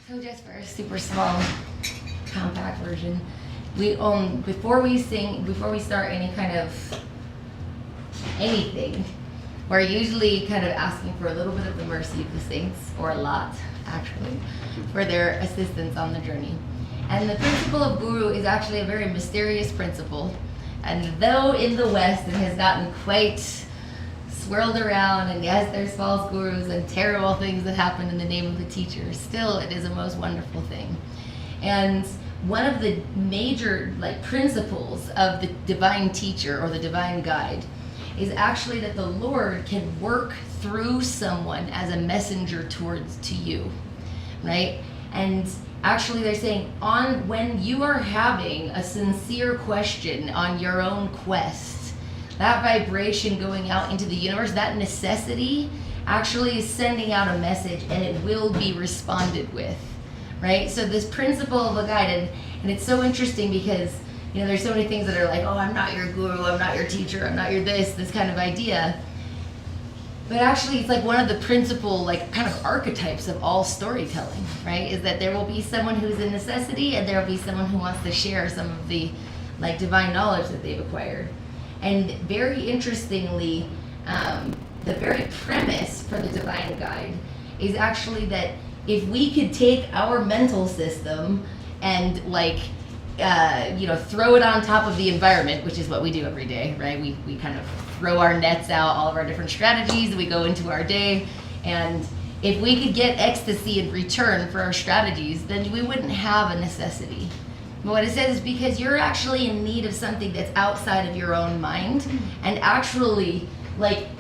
So just for a super small, compact version, before we start any kind of anything, we're usually kind of asking for a little bit of the mercy of the saints, or a lot, actually, for their assistance on the journey. And the principle of guru is actually a very mysterious principle. And though in the West it has gotten quite swirled around, and yes, there's false gurus and terrible things that happen in the name of the teacher, still it is a most wonderful thing. And one of the major principles of the divine teacher or the divine guide is actually that the Lord can work through someone as a messenger to you, right? And actually they're saying when you are having a sincere question on your own quest, that vibration going out into the universe, that necessity actually is sending out a message, and it will be responded with, right? So this principle of a guide, and it's so interesting because there's so many things that are like, oh, I'm not your guru, I'm not your teacher, I'm not your this kind of idea. But actually, it's like one of the principal, kind of archetypes of all storytelling, right? Is that there will be someone who's a necessity, and there will be someone who wants to share some of the, divine knowledge that they've acquired. And very interestingly, the very premise for the divine guide is actually that if we could take our mental system and throw it on top of the environment, which is what we do every day, right? We kind of throw our nets out, all of our different strategies, and we go into our day. And if we could get ecstasy in return for our strategies, then we wouldn't have a necessity. But what it says is because you're actually in need of something that's outside of your own mind, and actually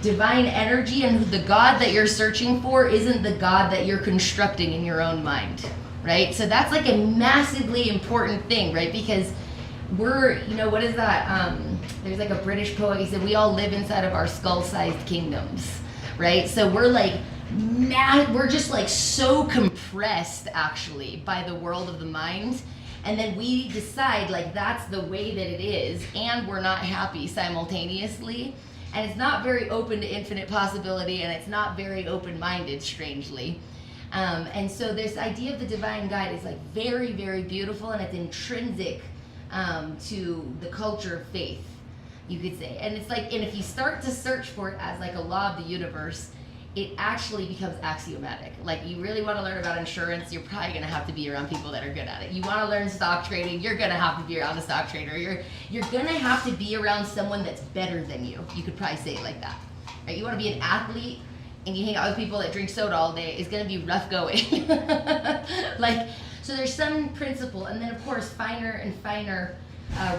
divine energy and the God that you're searching for isn't the God that you're constructing in your own mind. Right? So that's a massively important thing, right? Because we're, what is that? There's a British poet, he said, we all live inside of our skull-sized kingdoms, right? So we're we're just so compressed actually by the world of the mind. And then we decide that's the way that it is, and we're not happy simultaneously. And it's not very open to infinite possibility, and it's not very open-minded, strangely. And so this idea of the divine guide is very, very beautiful, and it's intrinsic to the culture of faith, you could say. And it's and if you start to search for it as a law of the universe, it actually becomes axiomatic. You really want to learn about insurance, you're probably going to have to be around people that are good at it. You want to learn stock trading, you're going to have to be around a stock trader. You're going to have to be around someone that's better than you. You could probably say it like that. Right? You want to be an athlete, and you hang out with people that drink soda all day, it's going to be rough going. So there's some principle, and then of course finer and finer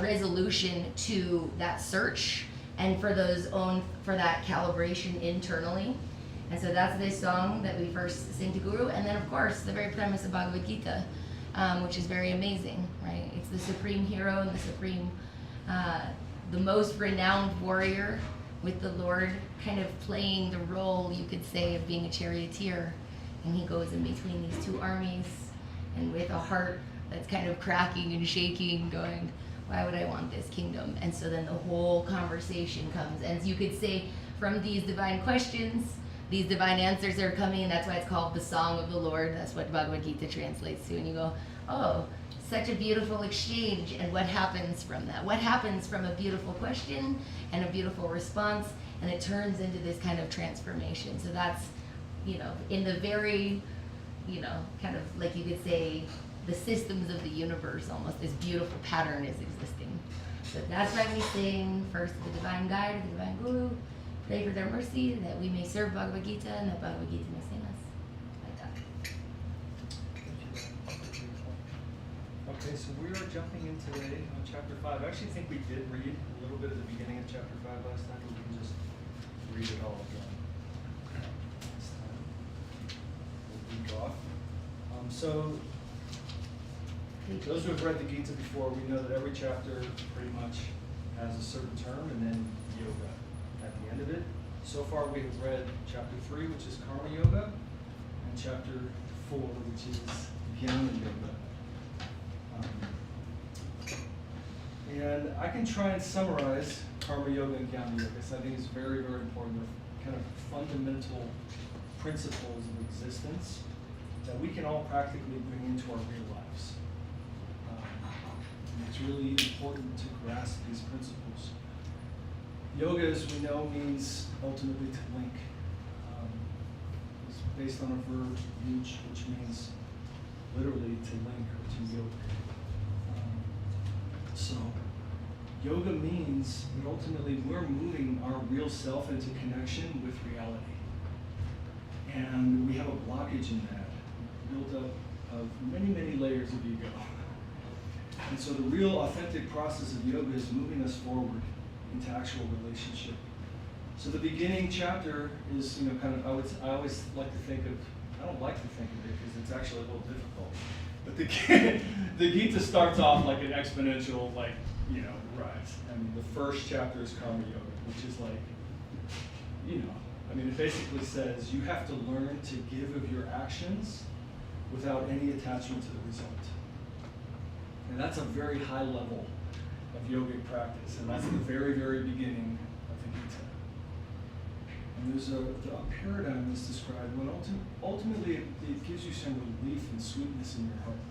resolution to that search, and for that calibration internally. And so that's this song that we first sing to Guru, and then of course the very premise of Bhagavad Gita, which is very amazing, right? It's the supreme hero and the most renowned warrior, with the Lord kind of playing the role, you could say, of being a charioteer. And he goes in between these two armies, and with a heart that's kind of cracking and shaking, going, why would I want this kingdom? And so then the whole conversation comes. And you could say, from these divine questions, these divine answers are coming, and that's why it's called the Song of the Lord. That's what Bhagavad Gita translates to. And you go, oh, such a beautiful exchange. And what happens from that? What happens from a beautiful question and a beautiful response? And it turns into this kind of transformation. So that's, in the very, kind of you could say, the systems of the universe, almost this beautiful pattern is existing. So that's why we sing first the divine guide, the divine guru, pray for their mercy, that we may serve Bhagavad Gita, and that Bhagavad Gita may sing us. Like that. Okay, so we are jumping in today on chapter 5. I actually think we did read a little bit at the beginning of chapter 5 last time, but we can just read it all again. This time, we'll week off. So, those who have read the Gita before, we know that every chapter pretty much has a certain term, and then yoga at the end of it. So far we have read chapter 3, which is Karma Yoga, and chapter 4, which is Jnana Yoga. And I can try and summarize Karma Yoga and Jnana Yoga, because I think it's very, very important. They're kind of fundamental principles of existence. that we can all practically bring into our real lives. And it's really important to grasp these principles. Yoga, as we know, means ultimately to link. It's based on a verb, yuj, which means literally to link or to yoke. So yoga means that ultimately we're moving our real self into connection with reality. And we have a blockage in that, built up of many, many layers of ego. And so the real authentic process of yoga is moving us forward into actual relationship. So the beginning chapter is, kind of, I always like to think of, I don't like to think of it because it's actually a little difficult. But the Gita starts off like an exponential, rise. I mean, the first chapter is Karma Yoga, which is like, it basically says you have to learn to give of your actions without any attachment to the result. And that's a very high level of yogic practice, and that's the very, very beginning of the Gita. And there's a paradigm that's described when ultimately it gives you some relief and sweetness in your heart.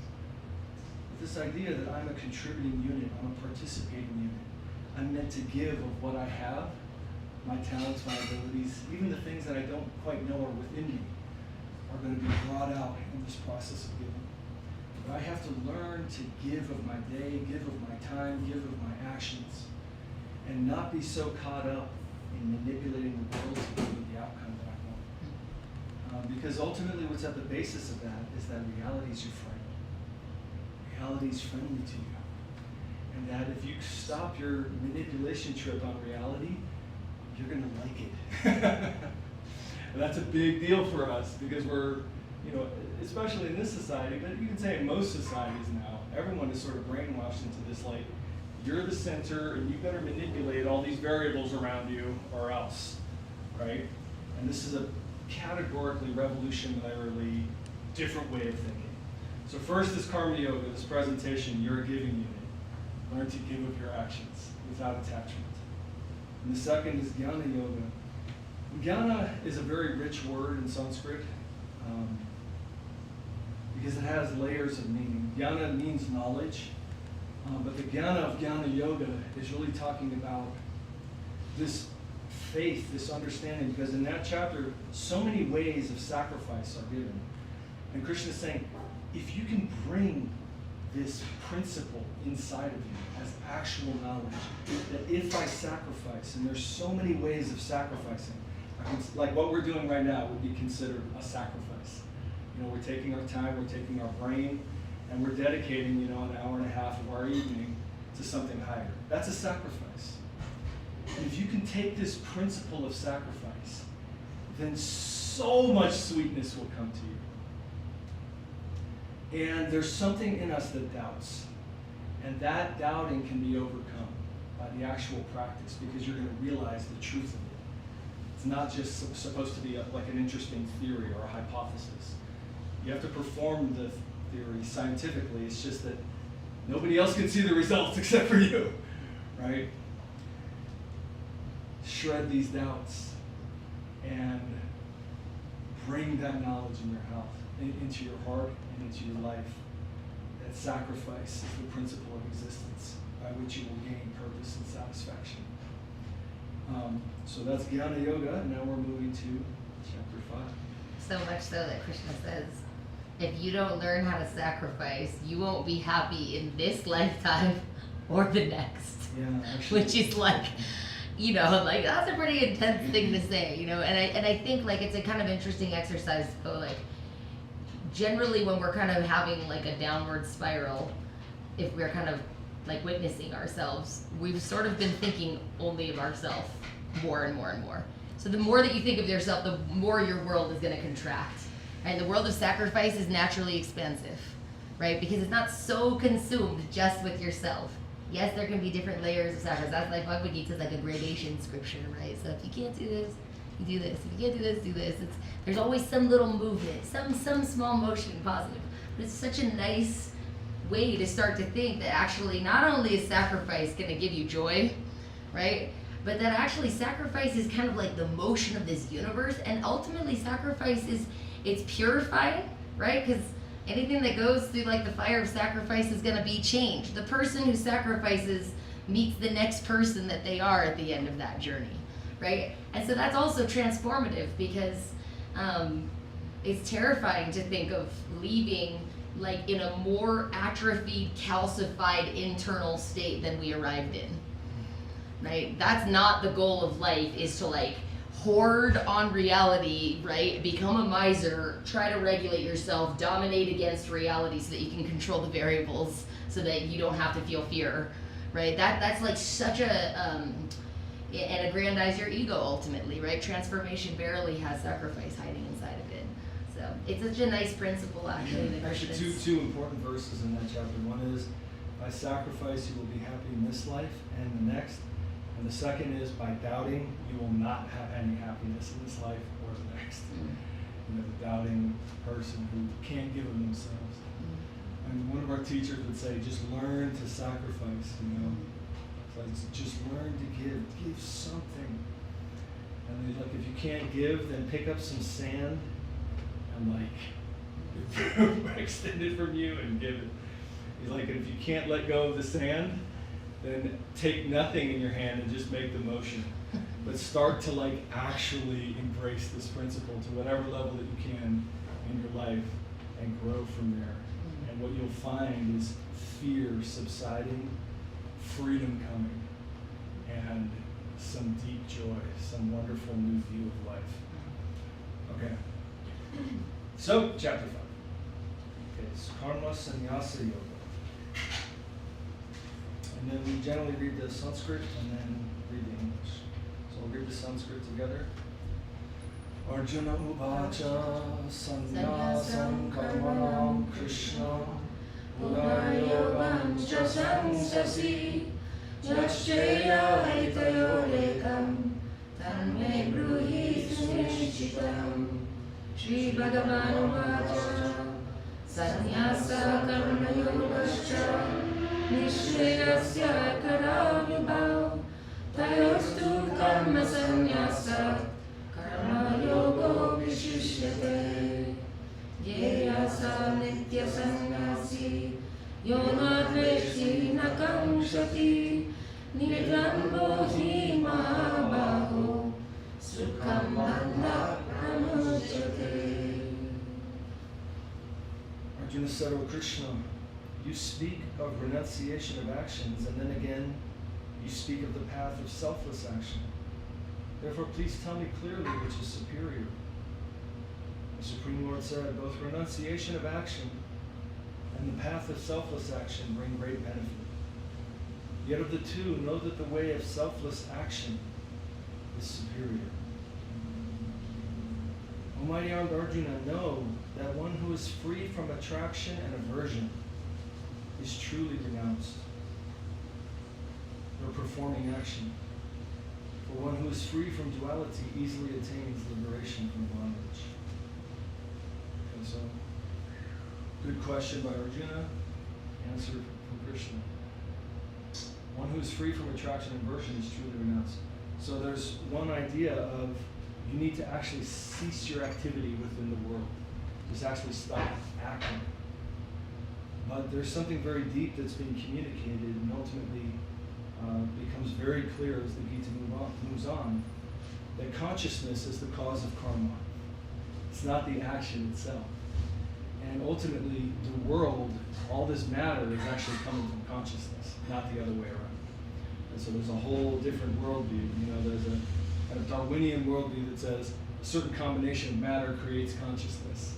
This idea that I'm a contributing unit, I'm a participating unit. I'm meant to give of what I have, my talents, my abilities, even the things that I don't quite know are within me, are going to be brought out in this process of giving. But I have to learn to give of my day, give of my time, give of my actions, and not be so caught up in manipulating the world to give me the outcome that I want. Because ultimately what's at the basis of that is that reality is your friend. Reality is friendly to you. And that if you stop your manipulation trip on reality, you're going to like it. And that's a big deal for us because we're, especially in this society, but you can say in most societies now, everyone is sort of brainwashed into this, you're the center and you better manipulate all these variables around you or else, right? And this is a categorically revolutionarily different way of thinking. So first is Karma Yoga, this presentation, you're a giving unit. Learn to give of your actions without attachment. And the second is Jnana Yoga. Jnana is a very rich word in Sanskrit because it has layers of meaning. Jnana means knowledge, but the Jnana of Jnana Yoga is really talking about this faith, this understanding, because in that chapter, so many ways of sacrifice are given. And Krishna is saying, if you can bring this principle inside of you as actual knowledge, that if I sacrifice, and there's so many ways of sacrificing, like what we're doing right now would be considered a sacrifice. We're taking our time, we're taking our brain, and we're dedicating, an hour and a half of our evening to something higher. That's a sacrifice. And if you can take this principle of sacrifice, then so much sweetness will come to you. And there's something in us that doubts. And that doubting can be overcome by the actual practice because you're going to realize the truth of it. It's not just supposed to be like an interesting theory or a hypothesis. You have to perform the theory scientifically. It's just that nobody else can see the results except for you, right? Shred these doubts and bring that knowledge in your health, into your heart and into your life. That sacrifice is the principle of existence by which you will gain purpose and satisfaction. So that's Jnana Yoga. Now we're moving to chapter 5. So much so that Krishna says, if you don't learn how to sacrifice, you won't be happy in this lifetime or the next. Yeah, actually. Which is that's a pretty intense thing to say, and I think it's a kind of interesting exercise to go generally when we're kind of having a downward spiral, if we're kind of witnessing ourselves, we've sort of been thinking only of ourselves more and more and more. So the more that you think of yourself, the more your world is going to contract. Right? The world of sacrifice is naturally expansive, right? Because it's not so consumed just with yourself. Yes, there can be different layers of sacrifice. That's Bhagavad Gita is a gradation scripture, right? So if you can't do this, you do this. If you can't do this, do this. There's always some little movement, some small motion, positive. But it's such a nice way to start to think that actually not only is sacrifice going to give you joy, right? But that actually sacrifice is kind of like the motion of this universe, and ultimately sacrifice it's purifying, right? Because anything that goes through like the fire of sacrifice is going to be changed. The person who sacrifices meets the next person that they are at the end of that journey, right? And so that's also transformative, because it's terrifying to think of leaving like in a more atrophied, calcified internal state than we arrived in, right? That's not the goal of life, is to like hoard on reality, right? Become a miser, try to regulate yourself, dominate against reality so that you can control the variables so that you don't have to feel fear, right? That's like such a, and aggrandize your ego ultimately, right? Transformation barely has sacrifice hiding inside of it. So it's such a nice principle, actually. That Actually, two important verses in that chapter. One is, by sacrifice you will be happy in this life and the next. And the second is, by doubting you will not have any happiness in this life or the next. You know, the doubting person who can't give of themselves. And one of our teachers would say, just learn to sacrifice, you know. It's like, just learn to give something. And he's like, if you can't give, then pick up some sand and like extend it from you and give it. He's like, if you can't let go of the sand, then take nothing in your hand and just make the motion. But start to like actually embrace this principle to whatever level that you can in your life and grow from there. And what you'll find is fear subsiding, freedom coming, and some deep joy, some wonderful new view of life. Okay. So, chapter 5. Okay, it's Karma Sannyasa Yoga. And then we generally read the Sanskrit and then read the English. So we'll read the Sanskrit together. Arjuna Uvacha Sannyasam Karmanam Krishna Punayogam Cha Sansasi Yashcheya Hitayorekam Tanme Bruhi Sunishchitam Shri Bhagavan Uvacha Sannyasa Karma Yogascha Nishreyasya Karavibhav Tayostu Karma Sannyasa Karma Yogo Vishishyate Yeyasa Nitya Sannyasi Yonadveshti Nakamshati Nidrambo Hi Mahabaho Sukham Banda Pramuchate. Arjuna said, O Krishna, you speak of renunciation of actions, and then again you speak of the path of selfless action. Therefore, please tell me clearly which is superior. The Supreme Lord said, both renunciation of action and the path of selfless action bring great benefit. Yet of the two, know that the way of selfless action is superior. O mighty armed Arjuna, know that one who is free from attraction and aversion is truly renounced, or performing action. For one who is free from duality easily attains liberation from bondage. Okay, so, good question by Arjuna, answer from Krishna. One who is free from attraction and aversion is truly renounced. So there's one idea of you need to actually cease your activity within the world. Just actually stop acting. But there's something very deep that's being communicated and ultimately becomes very clear as the Gita moves on, that consciousness is the cause of karma. It's not the action itself. And ultimately, the world, all this matter is actually coming from consciousness, not the other way around. And so there's a whole different worldview. You know, there's a kind of Darwinian worldview that says a certain combination of matter creates consciousness.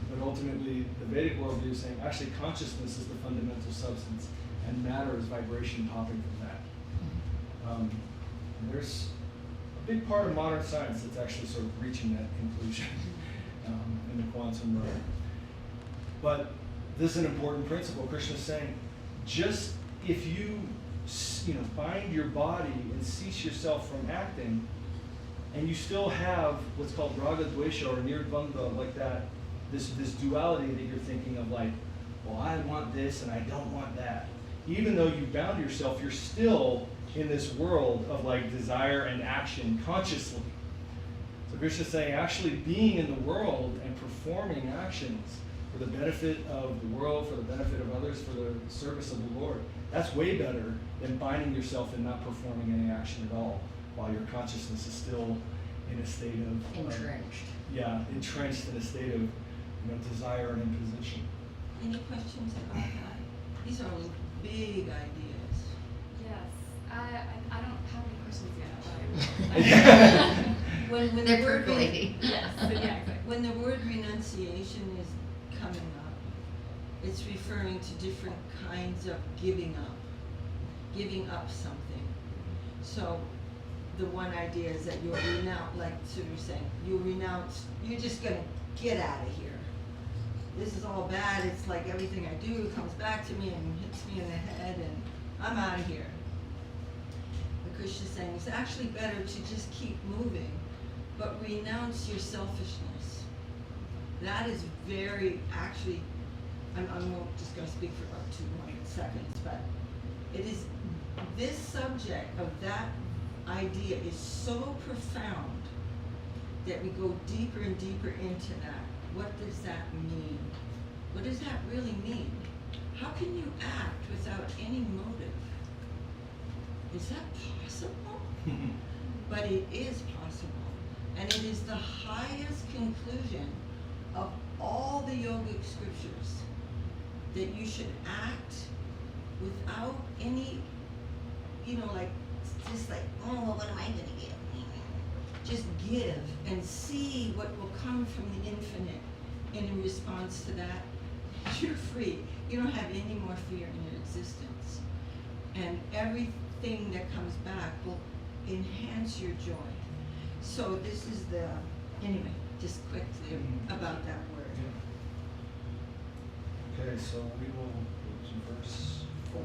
But ultimately, the Vedic worldview is saying actually consciousness is the fundamental substance, and matter is vibration popping from that. And there's a big part of modern science that's actually sort of reaching that conclusion in the quantum realm. But this is an important principle. Krishna's saying, just if you bind your body and cease yourself from acting, and you still have what's called raga dvesha or nirdvanda, like that, this duality that you're thinking of, like, well, I want this and I don't want that. Even though you bound yourself, you're still in this world of like desire and action consciously. So Krishna's saying actually being in the world and performing actions for the benefit of the world, for the benefit of others, for the service of the Lord, that's way better than binding yourself and not performing any action at all while your consciousness is still in a state of entrenched in a state of desire and imposition. Any questions about that? These are big ideas. Yes. I don't have any questions yet. When They're the word percolating. Yes. But yeah, exactly. when the word renunciation is coming up, it's referring to different kinds of giving up something. So the one idea is that you'll renounce, like Sue was saying, you're just gonna get out of here. This is all bad, it's like everything I do comes back to me and hits me in the head and I'm out of here. The Krishna's saying it's actually better to just keep moving, but renounce your selfishness. That is very, actually, I'm just gonna speak for about 2 more seconds, but it is, this subject of that idea is so profound that we go deeper and deeper into that. What does that mean? What does that really mean? How can you act without any motive? Is that possible? But it is possible. And it is the highest conclusion of all the yogic scriptures, that you should act without any, just like, oh, what am I going to give? Just give and see what will come from the infinite. And in response to that, you're free. You don't have any more fear in your existence. And everything that comes back will enhance your joy. So this is anyway, just quickly about that word. Yeah. Okay, so we will go to verse 4.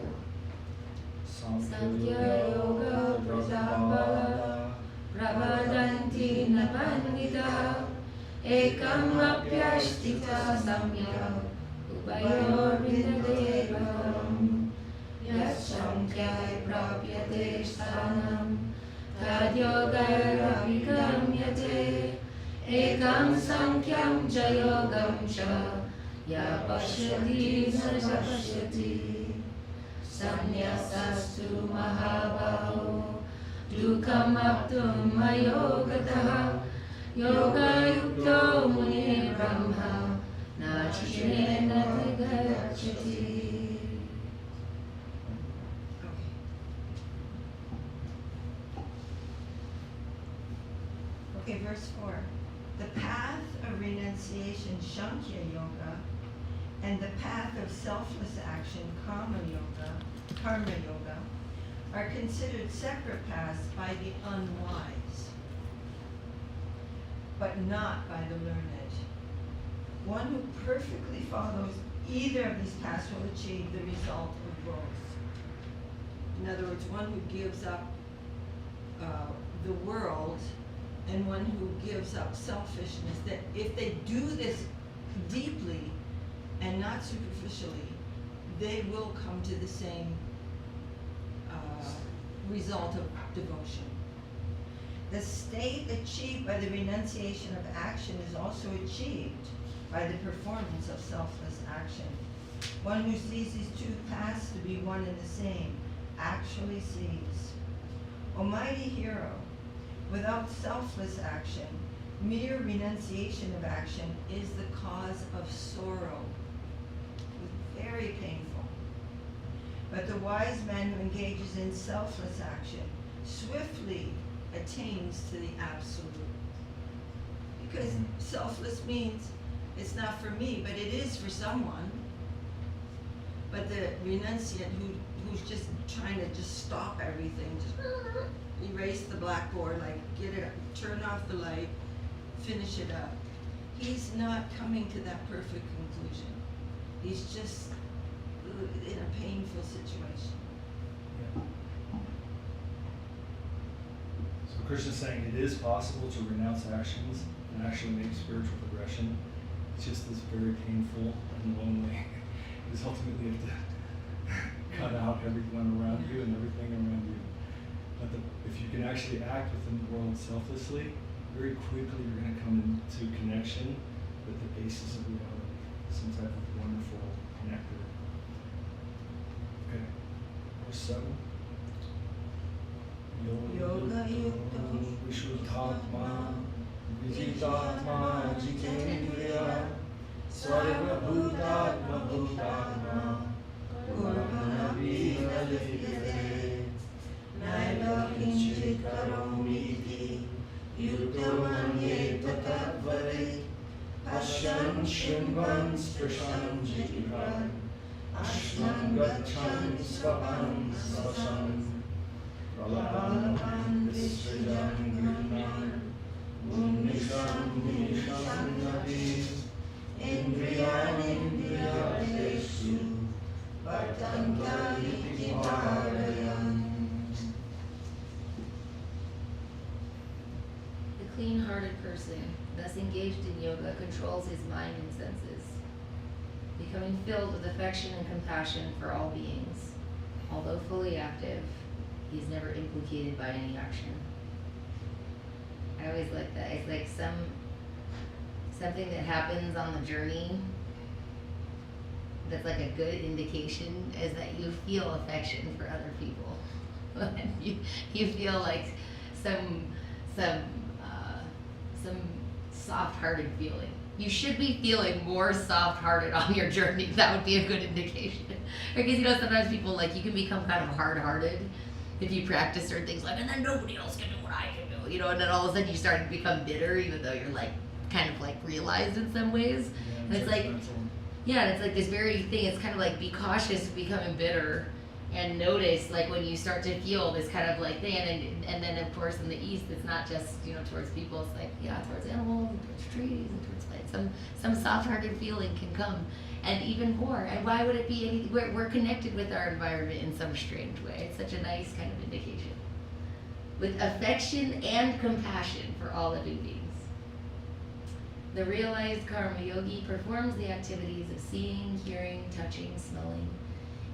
Sankhya Yoga Prajapala Pravadanti Nabandita Ekam Apyashtita Samya Upayorvinadeva Yashankyai Prapyate Sthanam Tadyogai Ravigamyate Ekam Sankyam Jayogam Sha Ya Pashyati Sarvashyati Sanyasastu Mahabaho Dukam Aptum Mayogataha Yoga Yukto Muni Brahma Nachinena Gachati. Okay, verse 4. The path of renunciation, Sankhya Yoga, and the path of selfless action, Karma Yoga, are considered separate paths by the unwise, but not by the learned. One who perfectly follows either of these paths will achieve the result of both. In other words, one who gives up the world and one who gives up selfishness, that if they do this deeply and not superficially, they will come to the same result of devotion. The state achieved by the renunciation of action is also achieved by the performance of selfless action. One who sees these two paths to be one and the same actually sees. O mighty hero, without selfless action, mere renunciation of action is the cause of sorrow. Very painful. But the wise man who engages in selfless action swiftly attains to the absolute. Because selfless means it's not for me, but it is for someone. But the renunciant who's just trying to just stop everything, just erase the blackboard, like get it, turn off the light, finish it up. He's not coming to that perfect conclusion. He's just in a painful situation. Yeah. So Krishna's saying it is possible to renounce actions and actually make spiritual progression. It's just this very painful and lonely. Because ultimately you have to cut out everyone around you and everything around you. But if you can actually act within the world selflessly, very quickly you're going to come into connection with the basis of reality, some type of wonderful nectar. Okay, verse 7. Yoga yukto Vishuddhatma Vijitatma Jitendriya Sarva Bhutatma Bhutatma Gurvana Vihalifite Naila Kinchit Karomiti Yukto Manye Tattvare Ashyan Shrimvan Sprashan Jitivan Ashman Gachan Svapan Svashan Pralapan Visrajan Gurnan Unnisham Nisham Nabi Indriyan Indriyateshu Vartanta Iti Parayan. The clean-hearted person, thus engaged in yoga, controls his mind and senses, becoming filled with affection and compassion for all beings. Although fully active, he is never implicated by any action. I always like that. It's like something that happens on the journey that's like a good indication is that you feel affection for other people. you feel like some soft-hearted feeling. You should be feeling more soft-hearted on your journey. That would be a good indication. Because sometimes people you can become kind of hard-hearted if you practice certain things and then nobody else can do what I can do, and then all of a sudden you start to become bitter even though you're kind of realized in some ways. And it's it's this very thing, it's kind of be cautious of becoming bitter and notice when you start to feel this kind of thing, and then of course in the East it's not just towards people, it's towards animals and towards trees and towards plants. Some soft-hearted feeling can come, and even more. And why would it be anything? We're connected with our environment in some strange way. It's such a nice kind of indication, with affection and compassion for all living beings. The realized karma yogi performs the activities of seeing, hearing, touching, smelling,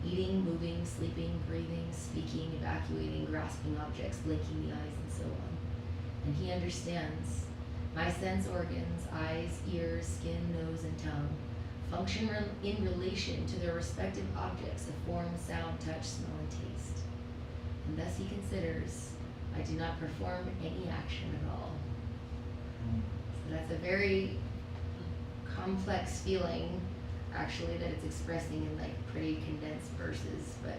eating, moving, sleeping, breathing, speaking, evacuating, grasping objects, blinking the eyes, and so on. And he understands. My sense organs, eyes, ears, skin, nose, and tongue, function in relation to their respective objects of form, sound, touch, smell, and taste. And thus he considers, I do not perform any action at all. So that's a very complex feeling, actually, that it's expressing in pretty condensed verses. But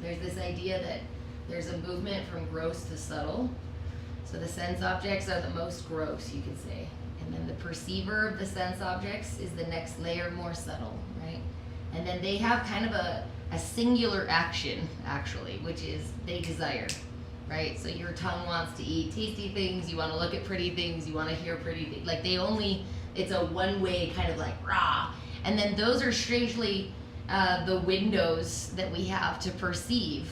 there's this idea that there's a movement from gross to subtle. So the sense objects are the most gross, you could say. And then the perceiver of the sense objects is the next layer, more subtle, right? And then they have kind of a singular action, actually, which is they desire, right? So your tongue wants to eat tasty things, you want to look at pretty things, you want to hear pretty things. It's a one-way kind of rah. And then those are strangely the windows that we have to perceive.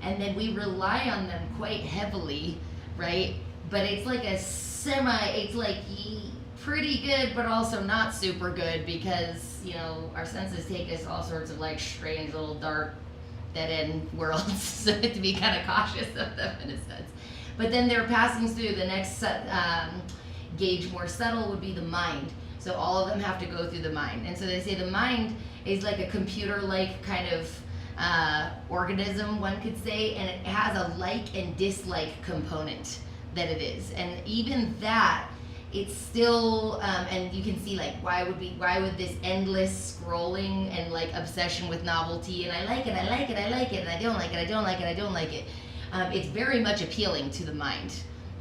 And then we rely on them quite heavily, right? But it's pretty good, but also not super good, because, our senses take us all sorts of strange little dark dead-end worlds, so we have to be kind of cautious of them in a sense. But then they're passing through the next gauge, more subtle, would be the mind. So all of them have to go through the mind. And so they say the mind is like a computer-like kind of organism, one could say, and it has a like and dislike component that it is. And even that, it's still, and you can see why would this endless scrolling and obsession with novelty, and I like it, and I don't like it. It's very much appealing to the mind,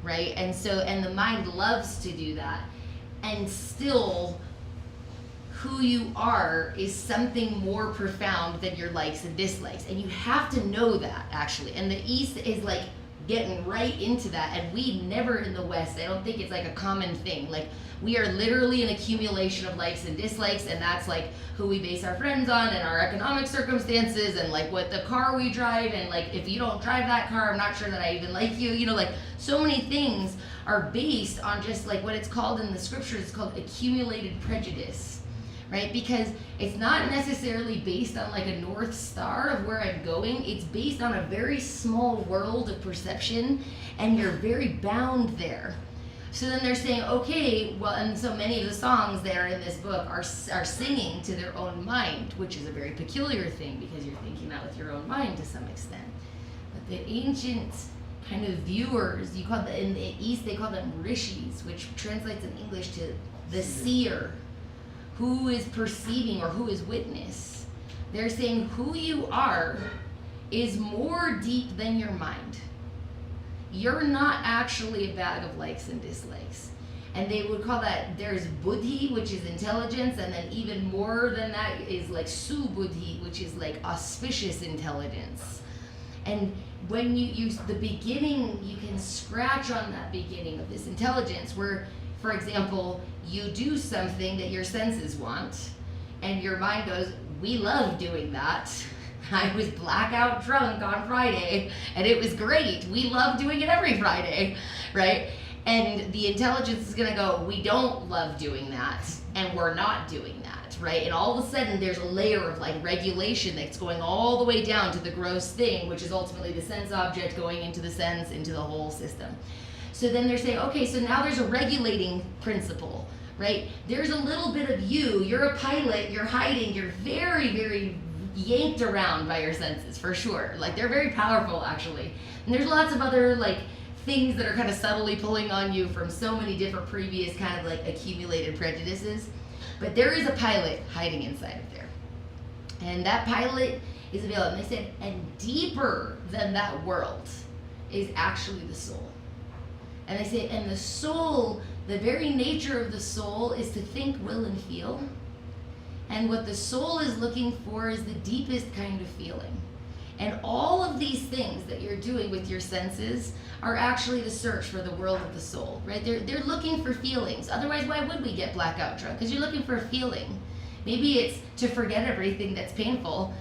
right? And the mind loves to do that. And still, who you are is something more profound than your likes and dislikes. And you have to know that, actually. And the East is getting right into that, and we never in the West, I don't think it's a common thing. We are literally an accumulation of likes and dislikes, and that's who we base our friends on, and our economic circumstances, and what the car we drive, and if you don't drive that car, I'm not sure that I even like you. So many things are based on just what it's called in the scriptures, it's called accumulated prejudice, right? Because it's not necessarily based on a North Star of where I'm going. It's based on a very small world of perception, and you're very bound there. So then they're saying, okay, well, and so many of the songs that are in this book are singing to their own mind, which is a very peculiar thing because you're thinking that with your own mind to some extent. But the ancient kind of viewers, you call in the East they call them rishis, which translates in English to the seer, who is perceiving or who is witness. They're saying who you are is more deep than your mind. You're not actually a bag of likes and dislikes. And they would call that, there's buddhi, which is intelligence, and then even more than that is like subuddhi, which is like auspicious intelligence. And when you use the beginning, you can scratch on that beginning of this intelligence where, for example, you do something that your senses want, and your mind goes, we love doing that. I was blackout drunk on Friday, and it was great. We love doing it every Friday, right? And the intelligence is gonna go, we don't love doing that, and we're not doing that, right? And all of a sudden, there's a layer of like regulation that's going all the way down to the gross thing, which is ultimately the sense object going into the sense, into the whole system. So then they're saying, okay, so now there's a regulating principle, right? There's a little bit of you, you're a pilot, you're hiding, you're very, very yanked around by your senses, for sure. Like, they're very powerful, actually. And there's lots of other, like, things that are kind of subtly pulling on you from so many different previous kind of, like, accumulated prejudices. But there is a pilot hiding inside of there. And that pilot is available. And they said, and deeper than that world is actually the soul. And they say, and the soul, the very nature of the soul is to think, will, and feel. And what the soul is looking for is the deepest kind of feeling. And all of these things that you're doing with your senses are actually the search for the world of the soul, right? They're looking for feelings. Otherwise, why would we get blackout drunk? Because you're looking for a feeling. Maybe it's to forget everything that's painful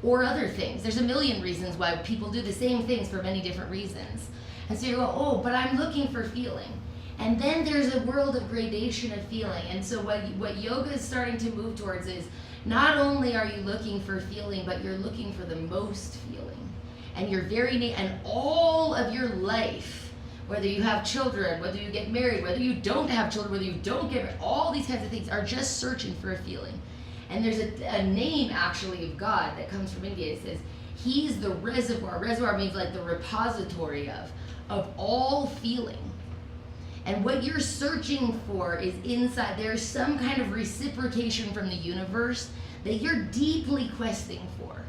or other things. There's a million reasons why people do the same things for many different reasons. And so you go, oh, but I'm looking for feeling. And then there's a world of gradation of feeling. And so what yoga is starting to move towards is not only are you looking for feeling, but you're looking for the most feeling. And you're and all of your life, whether you have children, whether you get married, whether you don't have children, whether you don't get married, all these kinds of things are just searching for a feeling. And there's a name actually of God that comes from India. It says, he's the reservoir. Reservoir means like the repository of all feeling. And what you're searching for is inside. There's some kind of reciprocation from the universe that you're deeply questing for.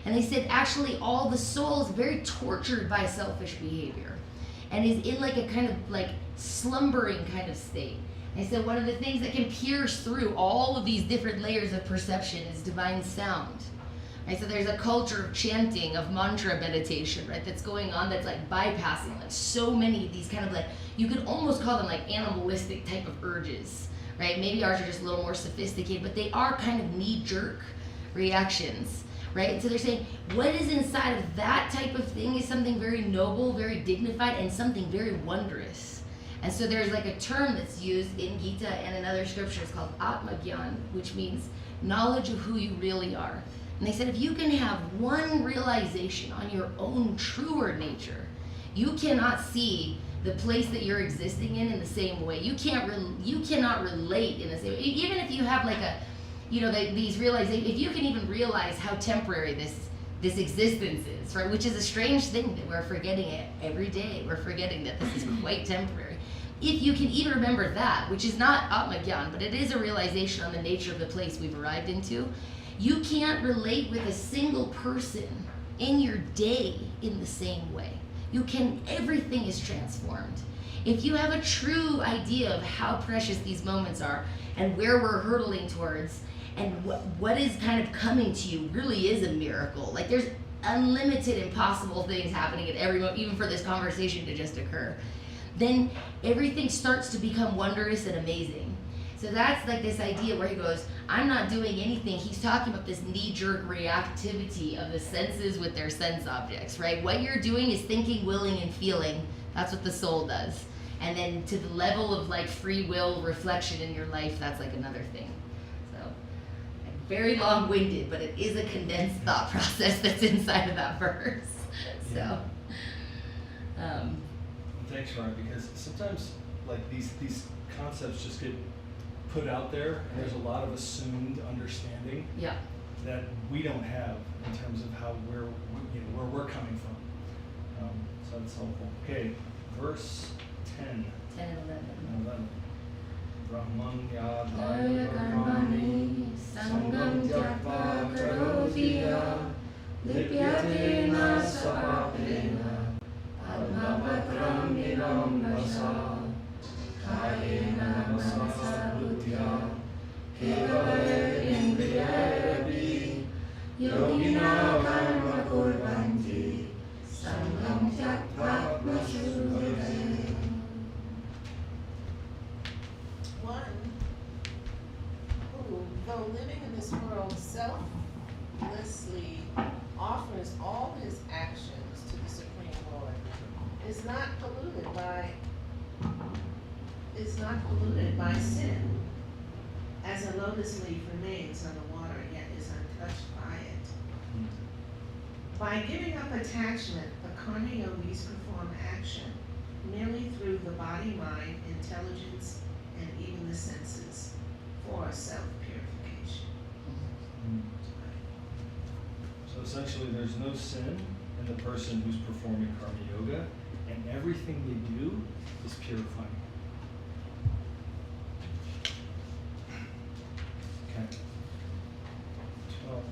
And they said actually all the soul is very tortured by selfish behavior and is in like a kind of like slumbering kind of state. And they said one of the things that can pierce through all of these different layers of perception is divine sound. Right, so there's a culture of chanting, of mantra meditation, right, that's going on that's like bypassing like so many of these kind of like, you could almost call them like animalistic type of urges, right? Maybe ours are just a little more sophisticated, but they are kind of knee-jerk reactions, right? And so they're saying what is inside of that type of thing is something very noble, very dignified, and something very wondrous. And so there's like a term that's used in Gita and in other scriptures called Atmagyan, which means knowledge of who you really are. And they said if you can have one realization on your own truer nature, you cannot see the place that you're existing in the same way. You cannot relate in the same way. Even if you have like a, these realizations, if you can even realize how temporary this existence is, right? Which is a strange thing that we're forgetting it every day. We're forgetting that this is quite temporary. If you can even remember that, which is not Atmagyan, but it is a realization on the nature of the place we've arrived into, you can't relate with a single person in your day in the same way. Everything is transformed. If you have a true idea of how precious these moments are and where we're hurtling towards and what is kind of coming to you really is a miracle. Like there's unlimited impossible things happening at every moment, even for this conversation to just occur. Then everything starts to become wondrous and amazing. So that's like this idea where he goes, I'm not doing anything. He's talking about this knee-jerk reactivity of the senses with their sense objects, right? What you're doing is thinking, willing, and feeling. That's what the soul does. And then to the level of like free will reflection in your life, that's like another thing. So like, very long-winded, but it is a condensed thought process that's inside of that verse. So, Thanks, Ryan, because sometimes like these concepts just get put out there, and there's a lot of assumed understanding Yeah. that we don't have in terms of how where we're coming from. So that's helpful. Okay, verse 10 10 and 11. and 11. Brahman Kaya yadaya karmani sangam tyakva karoti ya lipyate na sapapena padmapatram niram rasa kayena manasa buddhya kevaya indriyayadi yogina karma kurvanti sangam tyakva masudhaya. One who, though living in this world selflessly, offers all his actions to the Supreme Lord, is not polluted by sin, as a lotus leaf remains on the water, yet is untouched by it. By giving up attachment, the karma yogis perform action merely through the body, mind, intelligence, and even the senses for self-purification. So essentially, there's no sin in the person who's performing karma yoga, and everything they do is purifying. Okay. 12.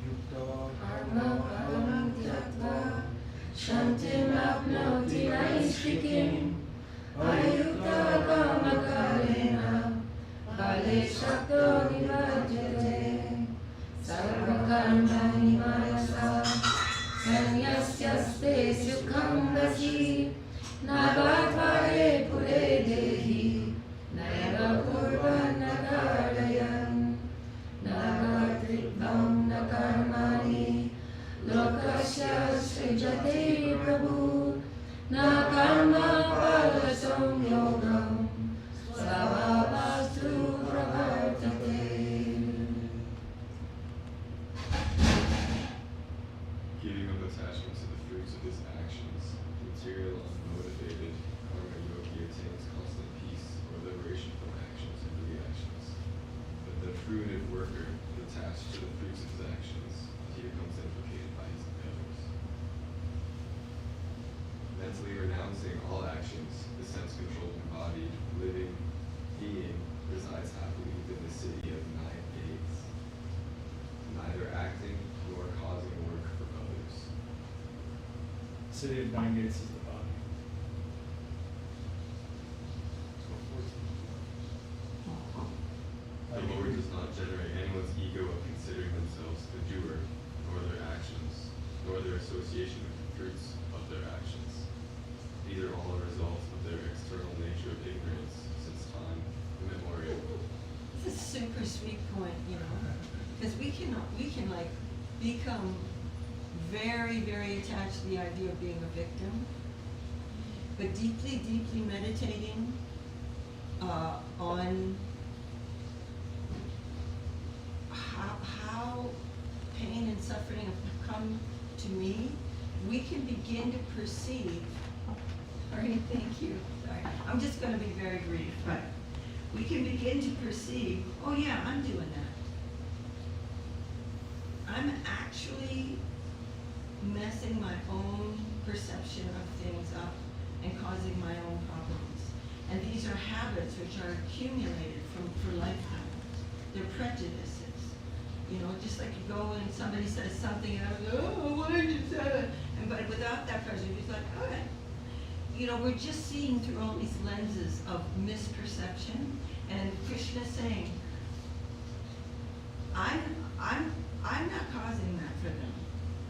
Yukta Karma paramam tyakva shantim apnoti naishtikim ayukta karma karena pale shakto nivajate sarva karmani manasa sanyasyaste sukham dasi nagatvare pure dehi naiva kurvan nagadayan nagatripam nakarmani lokasya srijate prabhu nakarma palasam yogam svabhavastu pravartate. Giving up attachment to the fruits of his actions, material, unmotivated, karma yogi attains constant peace or liberation from actions and reactions. But the fruitive worker, attached to the fruits of his actions, he becomes implicated by his endeavors. Mentally renouncing all actions, the sense-controlled embodied, living being resides happily within the city of 9 gates, neither acting nor causing work for others. City of 9 gates is the body. The Lord does not generate anyone's ego of considering themselves the doer, nor their actions, nor their association with the fruits of their actions. These are all a result of their external nature of ignorance since time immemorial. It's a super sweet point, you know, because we can like become very, very attached to the idea of being a victim, but deeply, deeply meditating on how pain and suffering have come to me, we can begin to perceive. Sorry, thank you. Sorry, I'm just going to be very brief, but we can begin to perceive, oh yeah, I'm doing that. I'm actually messing my own perception of things up and causing my own problems. And these are habits which are accumulated for lifetimes. They're prejudices. You know, just like you go and somebody says something and I go, oh, why did you say that? But without that prejudice, it's like, okay. You know, we're just seeing through all these lenses of misperception, and Krishna saying, I'm not causing that for them.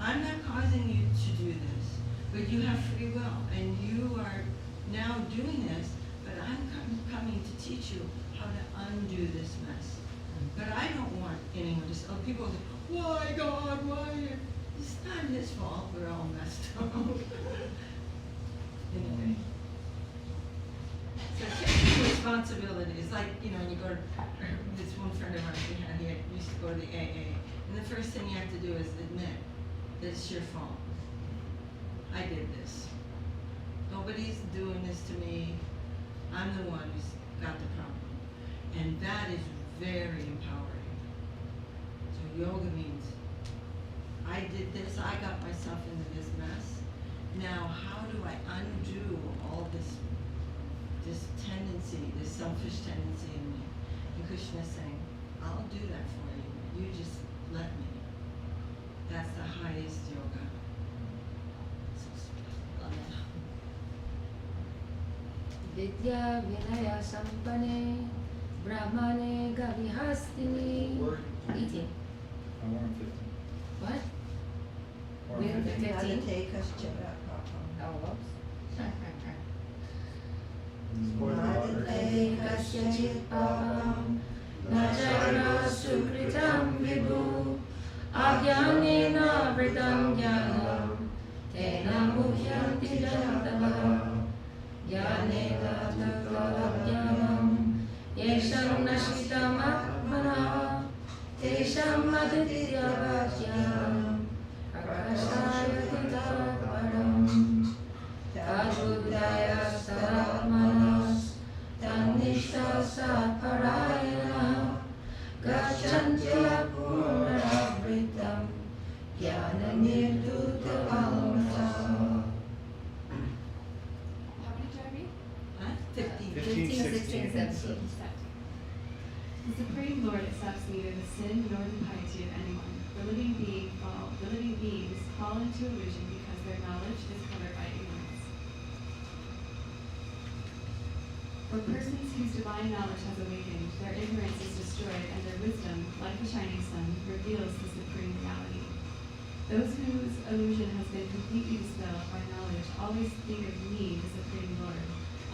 I'm not causing you to do this, but you have free will, and you are now doing this, but I'm coming to teach you how to undo this mess. But I don't want anyone to say, oh, people say, why God, why? It's not his fault, we're all messed up. Anyway. So taking responsibility is like, you know, you go to, this one friend of ours, he used to go to the AA, and the first thing you have to do is admit that it's your fault. I did this. Nobody's doing this to me. I'm the one who's got the problem. And that is very empowering. So yoga means, I did this, I got myself into this mess. Now how do I undo all this tendency, this selfish tendency in me? And Krishna's saying, I'll do that for you. You just let me. That's the highest yoga. So love it. Vidya Vinaya Sampane Brahmane Gavihastini. Word? 18. I'm on 15. What? Or We're 15. 15. Oh, whoops. Madhate kasyachit papam najana sukritam vibhu ajnanena vritam jnanam tena muhyanti jantavah jnanena tattva yesham nashitam atmanah tesham aditya prakashayati tatparam tadudaya saratmanas tanishta saparayana gacchantya punaravritam jnana nirdutavalmasa. How many did I read? Huh? 15. 15, 16, 17. The Supreme Lord accepts neither the sin nor the piety of anyone. The living beings fall into illusion because their knowledge is covered by ignorance. For persons whose divine knowledge has awakened, their ignorance is destroyed, and their wisdom, like the shining sun, reveals the supreme reality. Those whose illusion has been completely dispelled by knowledge always think of me, the Supreme Lord.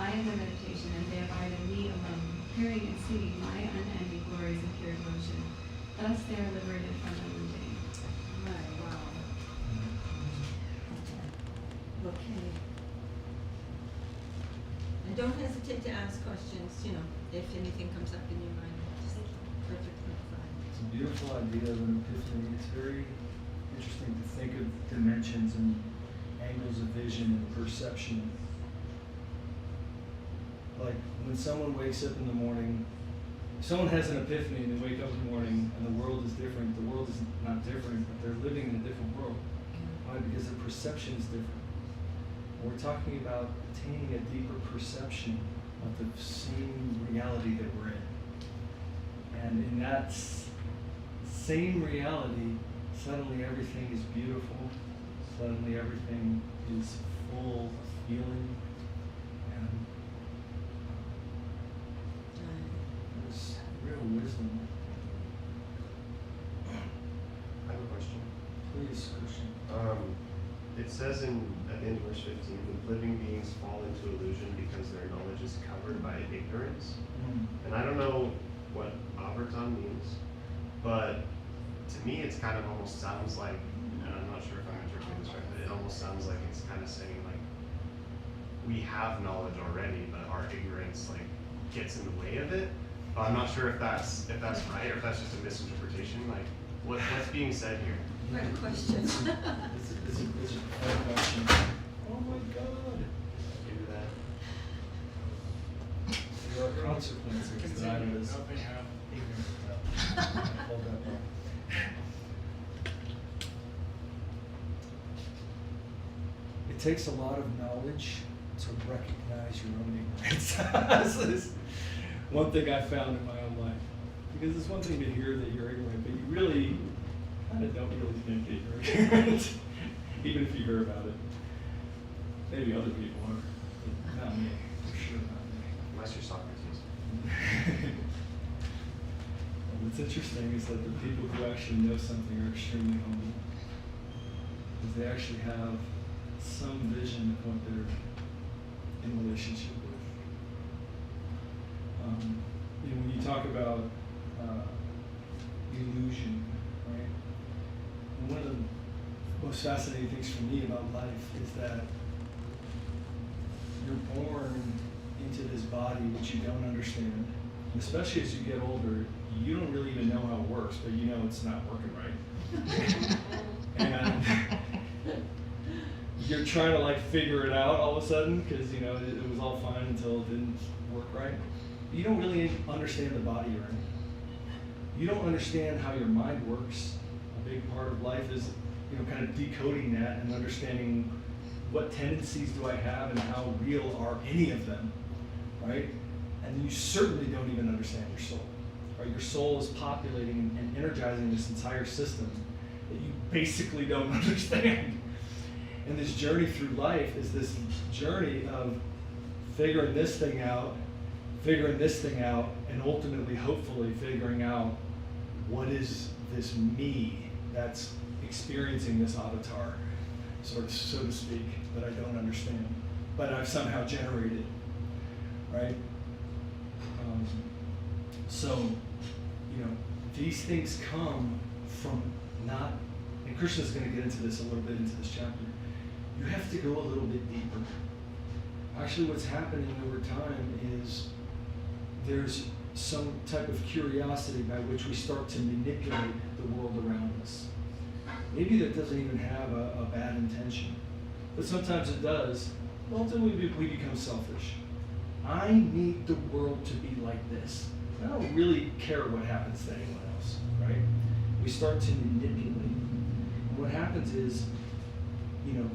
I am their meditation, and they abide in me alone, hearing and singing my unending glories of pure devotion. Thus they are liberated from illusion. Right, wow. Okay. And don't hesitate to ask questions, if anything comes up in your mind. Just perfectly fine. It's a beautiful idea of an epiphany. It's very interesting to think of dimensions and angles of vision and perception. Like when someone wakes up in the morning, if someone has an epiphany and they wake up in the morning and the world is different, the world is not different, but they're living in a different world. Why? Because their perception is different. We're talking about attaining a deeper perception of the same reality that we're in. And in that same reality, suddenly everything is beautiful, suddenly everything is full of feeling, and there's real wisdom. I have a question. Please, Christian. It says at the end of verse 15, the living beings fall into illusion because their knowledge is covered by ignorance. And I don't know what avartan means, but to me it's kind of almost sounds like, and I'm not sure if I'm interpreting this right, but it almost sounds like it's kind of saying like, we have knowledge already, but our ignorance like gets in the way of it. But I'm not sure if that's right or if that's just a misinterpretation. Like, what's being said here? Great question. It's a hard question. Oh my God. Into that. There are consequences to that. Hold that thought. It takes a lot of knowledge to recognize your own ignorance. This is one thing I found in my own life. Because it's one thing to hear that you're ignorant, but you really kind of don't really think that you're ignorant, even if you hear about it. Maybe other people are, but not me, for sure not me. Unless you're Socrates. And what's interesting is that the people who actually know something are extremely humble, because they actually have some vision of what they're in relationship with. When you talk about illusion, right? And one of the most fascinating things for me about life is that you're born into this body which you don't understand. And especially as you get older, you don't really even know how it works, but you know it's not working right. And you're trying to like figure it out all of a sudden because you know it was all fine until it didn't work right. You don't really understand the body you're in. You don't understand how your mind works. A big part of life is, you know, kind of decoding that and understanding what tendencies do I have and how real are any of them, right? And you certainly don't even understand your soul, right? Your soul is populating and energizing this entire system that you basically don't understand. And this journey through life is this journey of figuring this thing out, and ultimately, hopefully, figuring out what is this me that's experiencing this avatar, sort of, so to speak, that I don't understand, but I've somehow generated, right? So, you know, these things come from not, and Krishna's going to get into this a little bit into this chapter. You have to go a little bit deeper. Actually, what's happening over time is there's some type of curiosity by which we start to manipulate the world around us. Maybe that doesn't even have a bad intention, but sometimes it does. Ultimately, we become selfish. I need the world to be like this. I don't really care what happens to anyone else, right? We start to manipulate. And what happens is, you know,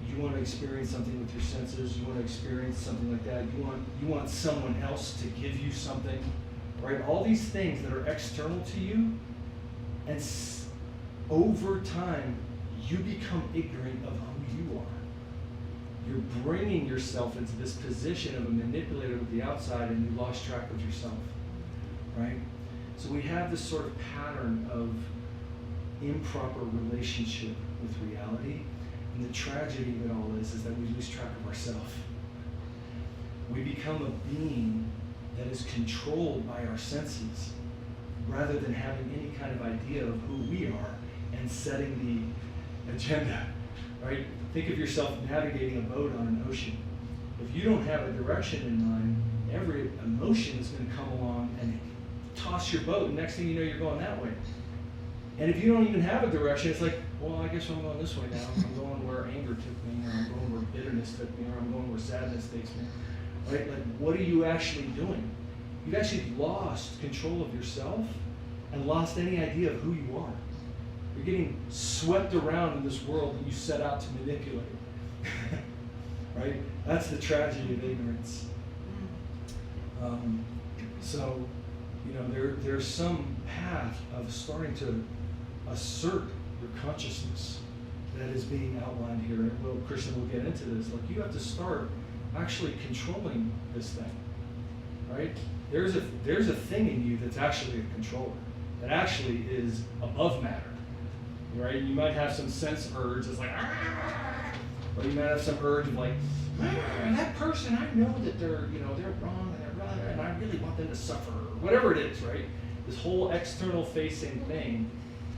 you want to experience something with your senses, you want to experience something like that, you want someone else to give you something, right? All these things that are external to you, and over time, you become ignorant of who you are. You're bringing yourself into this position of a manipulator with the outside, and you lost track of yourself, right? So we have this sort of pattern of improper relationship with reality, and the tragedy of it all is that we lose track of ourselves. We become a being that is controlled by our senses, rather than having any kind of idea of who we are and setting the agenda, right? Think of yourself navigating a boat on an ocean. If you don't have a direction in mind, every emotion is going to come along and toss your boat, and next thing you know, you're going that way. And if you don't even have a direction, it's like, well, I guess I'm going this way now. I'm going where anger took me, or I'm going where bitterness took me, or I'm going where sadness takes me. Right? Like, what are you actually doing? You've actually lost control of yourself and lost any idea of who you are. You're getting swept around in this world that you set out to manipulate. Right? That's the tragedy of ignorance. So, you know, there's some path of starting to assert your consciousness that is being outlined here. And well, Krishna will get into this. Like, you have to start actually controlling this thing, right? There's a thing in you that's actually a controller, that actually is above matter, right? You might have some sense urge that's like, or you might have some urge of like, that person, I know that they're wrong and I really want them to suffer, or whatever it is, right? This whole external facing thing,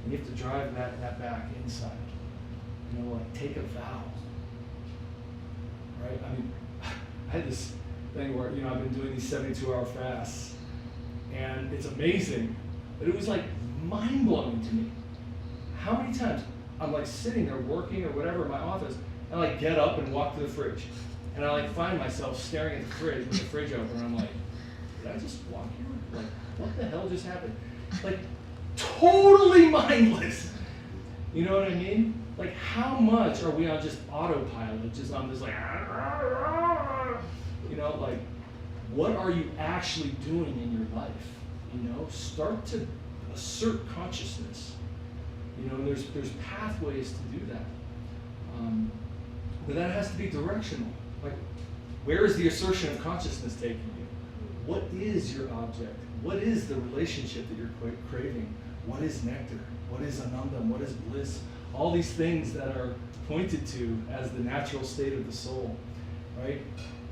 and you have to drive that back inside. You know, like, take a vow, right? I mean, I had this thing where, you know, I've been doing these 72-hour fasts, and it's amazing, but it was like mind-blowing to me. How many times I'm like sitting there working or whatever in my office, and I like get up and walk to the fridge, and I like find myself staring at the fridge with the fridge open, and I'm like, did I just walk here? Like, what the hell just happened? Like, totally mindless. You know what I mean? Like, how much are we on just autopilot, just on this like, you know, like, what are you actually doing in your life? You know, start to assert consciousness. You know, there's pathways to do that. But that has to be directional. Like, where is the assertion of consciousness taking you? What is your object? What is the relationship that you're craving? What is nectar? What is anandam? What is bliss? All these things that are pointed to as the natural state of the soul, right?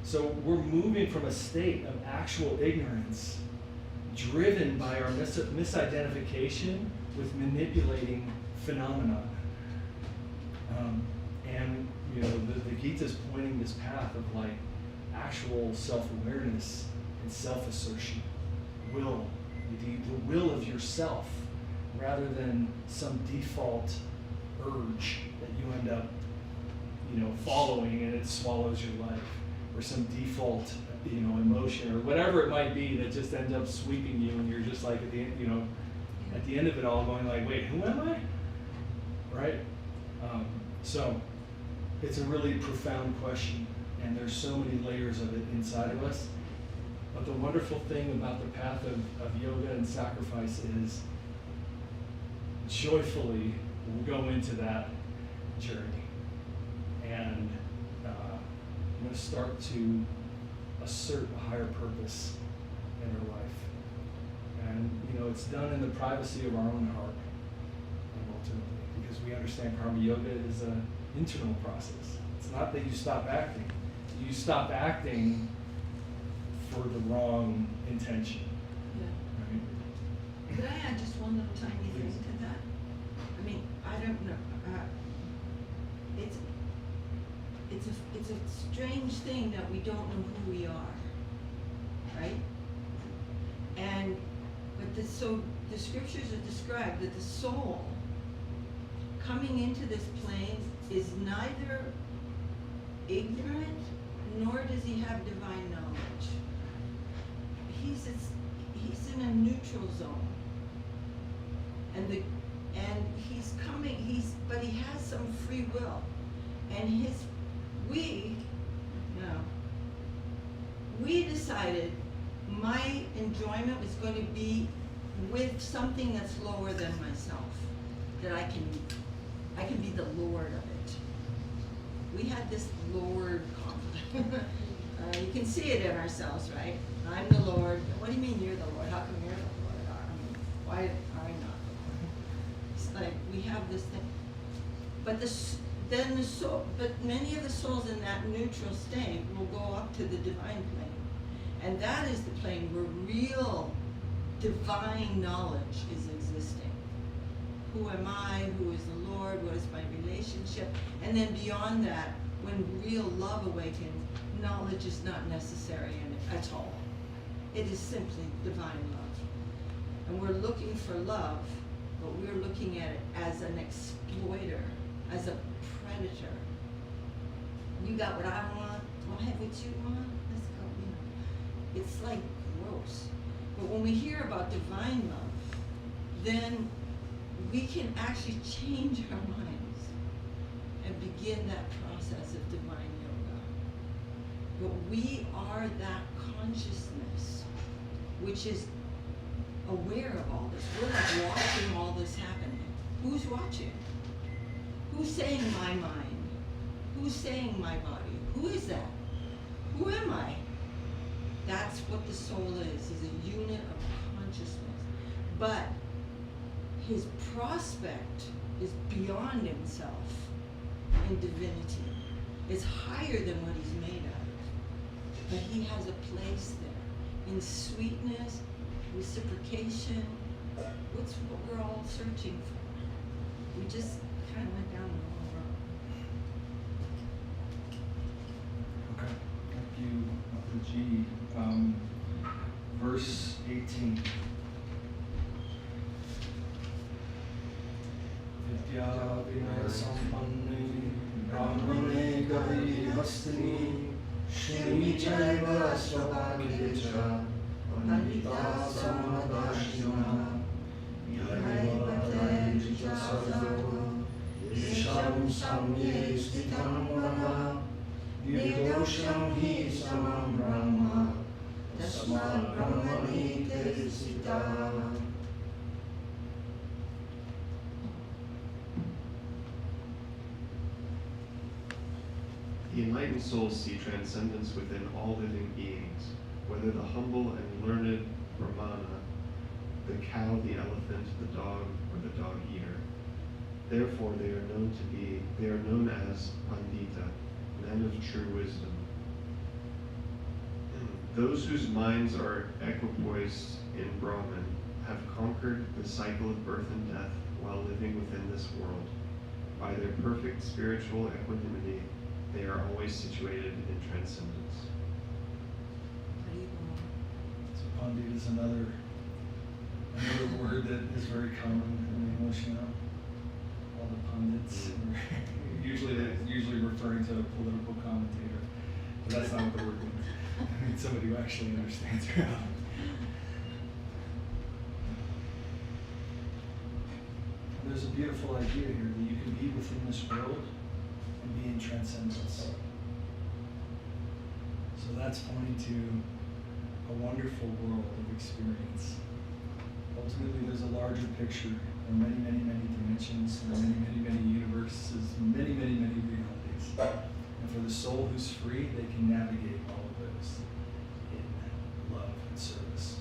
So we're moving from a state of actual ignorance, driven by our misidentification with manipulating phenomena. And you know, the Gita is pointing this path of like actual self-awareness and self-assertion, will, the will of yourself, rather than some default urge that you end up, following, and it swallows your life, or some default, emotion, or whatever it might be that just ends up sweeping you, and you're just like at the end, at the end of it all, going like, wait, who am I? Right? So it's a really profound question, and there's so many layers of it inside of us. But the wonderful thing about the path of yoga and sacrifice is joyfully we'll go into that journey and start to assert a higher purpose in our life. And it's done in the privacy of our own heart, ultimately, because we understand karma yoga is an internal process. It's not that you stop acting. You stop acting for the wrong intention. Yeah. Right? Could I add just one little tiny thing Please. to that? I mean, I don't know. It's a strange thing that we don't know who we are, right? So the scriptures are described that the soul coming into this plane is neither ignorant nor does he have divine knowledge. He's in a neutral zone, and he's coming. But he has some free will, and we decided my enjoyment was going to be with something that's lower than myself, that I can be the Lord of it. We had this Lord conflict. You can see it in ourselves, right? I'm the Lord. What do you mean you're the Lord? How come you're the Lord? I mean, why are I not the Lord? It's like we have this thing. But but many of the souls in that neutral state will go up to the divine plane. And that is the plane where real divine knowledge is existing. Who am I? Who is the Lord? What is my relationship? And then beyond that, when real love awakens, knowledge is not necessary at all. It is simply divine love. And we're looking for love, but we're looking at it as an exploiter, as a predator. You got what I want, I have what you want, let's go, It's like gross. But when we hear about divine love, then we can actually change our minds and begin that process of divine yoga. But we are that consciousness which is aware of all this. We're like watching all this happening. Who's watching? Who's saying my mind? Who's saying my body? Who is that? Who am I? That's what the soul is a unit of consciousness. But his prospect is beyond himself in divinity. It's higher than what he's made out of. But he has a place there in sweetness, reciprocation. What's what we're all searching for? We just kind of went down the wrong road. Okay, thank you, Dr. G. Verse 18. Vidya vinaya sampanne brahmane gavi hastini shri chaiva svabhagyecha pandita samadashina yaiva taijita sarjo yesham samye sthitam brahma Nirdosham hi samam brahma tasmat brahmani te sita. The enlightened souls see transcendence within all living beings, whether the humble and learned Brahmana, the cow, the elephant, the dog, or the dog eater. Therefore they are known as Pandita, men of true wisdom. Those whose minds are equipoised in Brahman have conquered the cycle of birth and death while living within this world. By their perfect spiritual equanimity, they are always situated in transcendence. So Pandit is another word that is very common in English, All the pundits, usually referring referring to a political commentator, but that's not what the word means. I mean somebody who actually understands reality. And there's a beautiful idea here that you can be within this world and be in transcendence. So that's pointing to a wonderful world of experience. Ultimately, there's a larger picture. There are many, many, many dimensions. There are many, many, many universes. Many, many, many realities. And for the soul who's free, they can navigate all of those in love and service.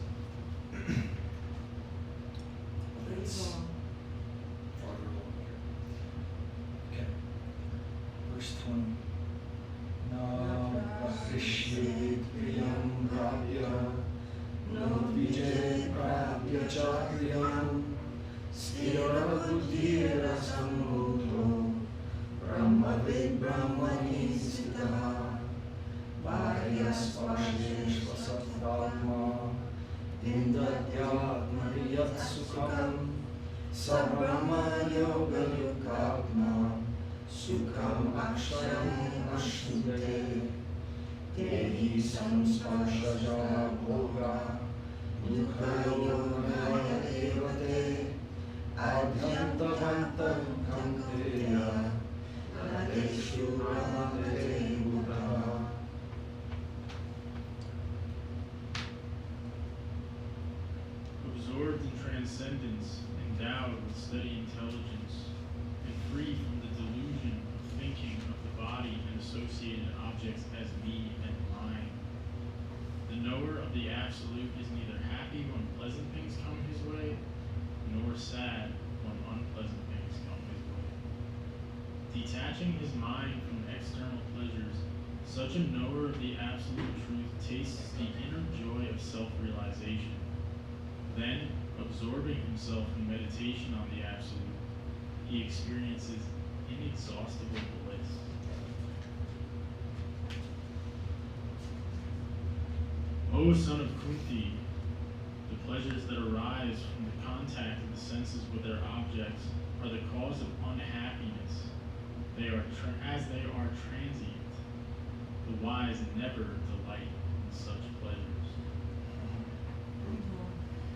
That's farther along here. Okay. Verse 20. Na Krishyet priyam prapya no vijay prapya chakriyam stira buddhira samudro brahmavid brahmani sita varyas parshesh vasatvatma vindatyatmani yat sukham sabrahma yoga yukatma Sukham aksharam ashnute Dehi samsparshaja bhoga Dukhayo naya evate Adhyantavanta kampeya Radeshu ramate buddha. Absorbed in transcendence, endowed with steady intelligence, and free from the delusion of thinking of the body and associated objects as me and mine. The knower of the Absolute is neither happy when pleasant things come his way, nor sad when unpleasant things come his way. Detaching his mind from external pleasures, such a knower of the Absolute Truth tastes the inner joy of self-realization. Then, absorbing himself in meditation on the Absolute, he experiences inexhaustible bliss. O son of Kunti, the pleasures that arise from the contact of the senses with their objects are the cause of unhappiness. They are as they are transient. The wise never delight in such pleasures.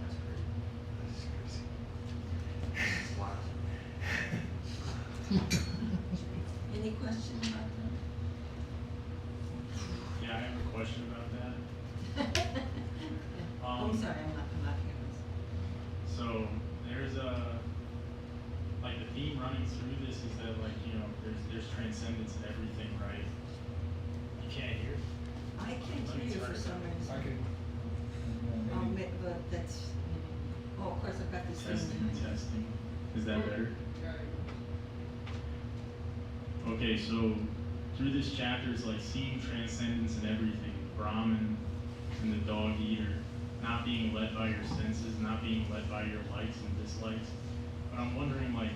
That's great. That's crazy. That's wild. Any question about that? Yeah, I have a question about that. I'm sorry, I'm not hearing this. So there's like the theme running through this is that like, you know, there's transcendence in everything, right? You can't hear? I can't hear you for some reason. I can. But that's, oh, of course, I've got this thing Testing, behind me. testing. Is that better? Okay, so through this chapter is like seeing transcendence in everything. Brahman and the dog eater, not being led by your senses, not being led by your likes and dislikes. But I'm wondering, like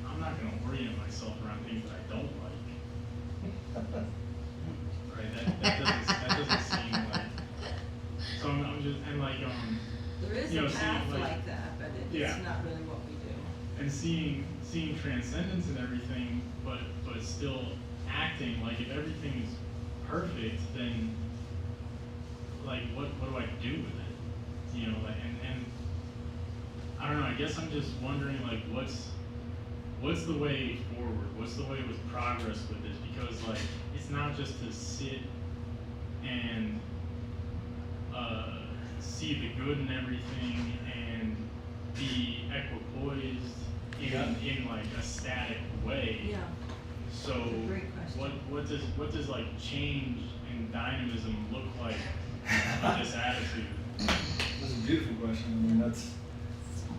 I'm not going to orient myself around things that I don't like. Right? That doesn't seem like. So I'm just and like There is you know, a path seeing, like that, but yeah. it's not really what we do. and seeing transcendence in everything, but still acting like if everything's perfect, then like what do I do with it? You know, like and I don't know. I guess I'm just wondering like what's the way forward? What's the way with progress with this? Because like it's not just to sit and see the good in everything and be equipoised in like a static way. Yeah. So That's a great question. what does like change and dynamism look like with this attitude? That's a beautiful question. I mean, that's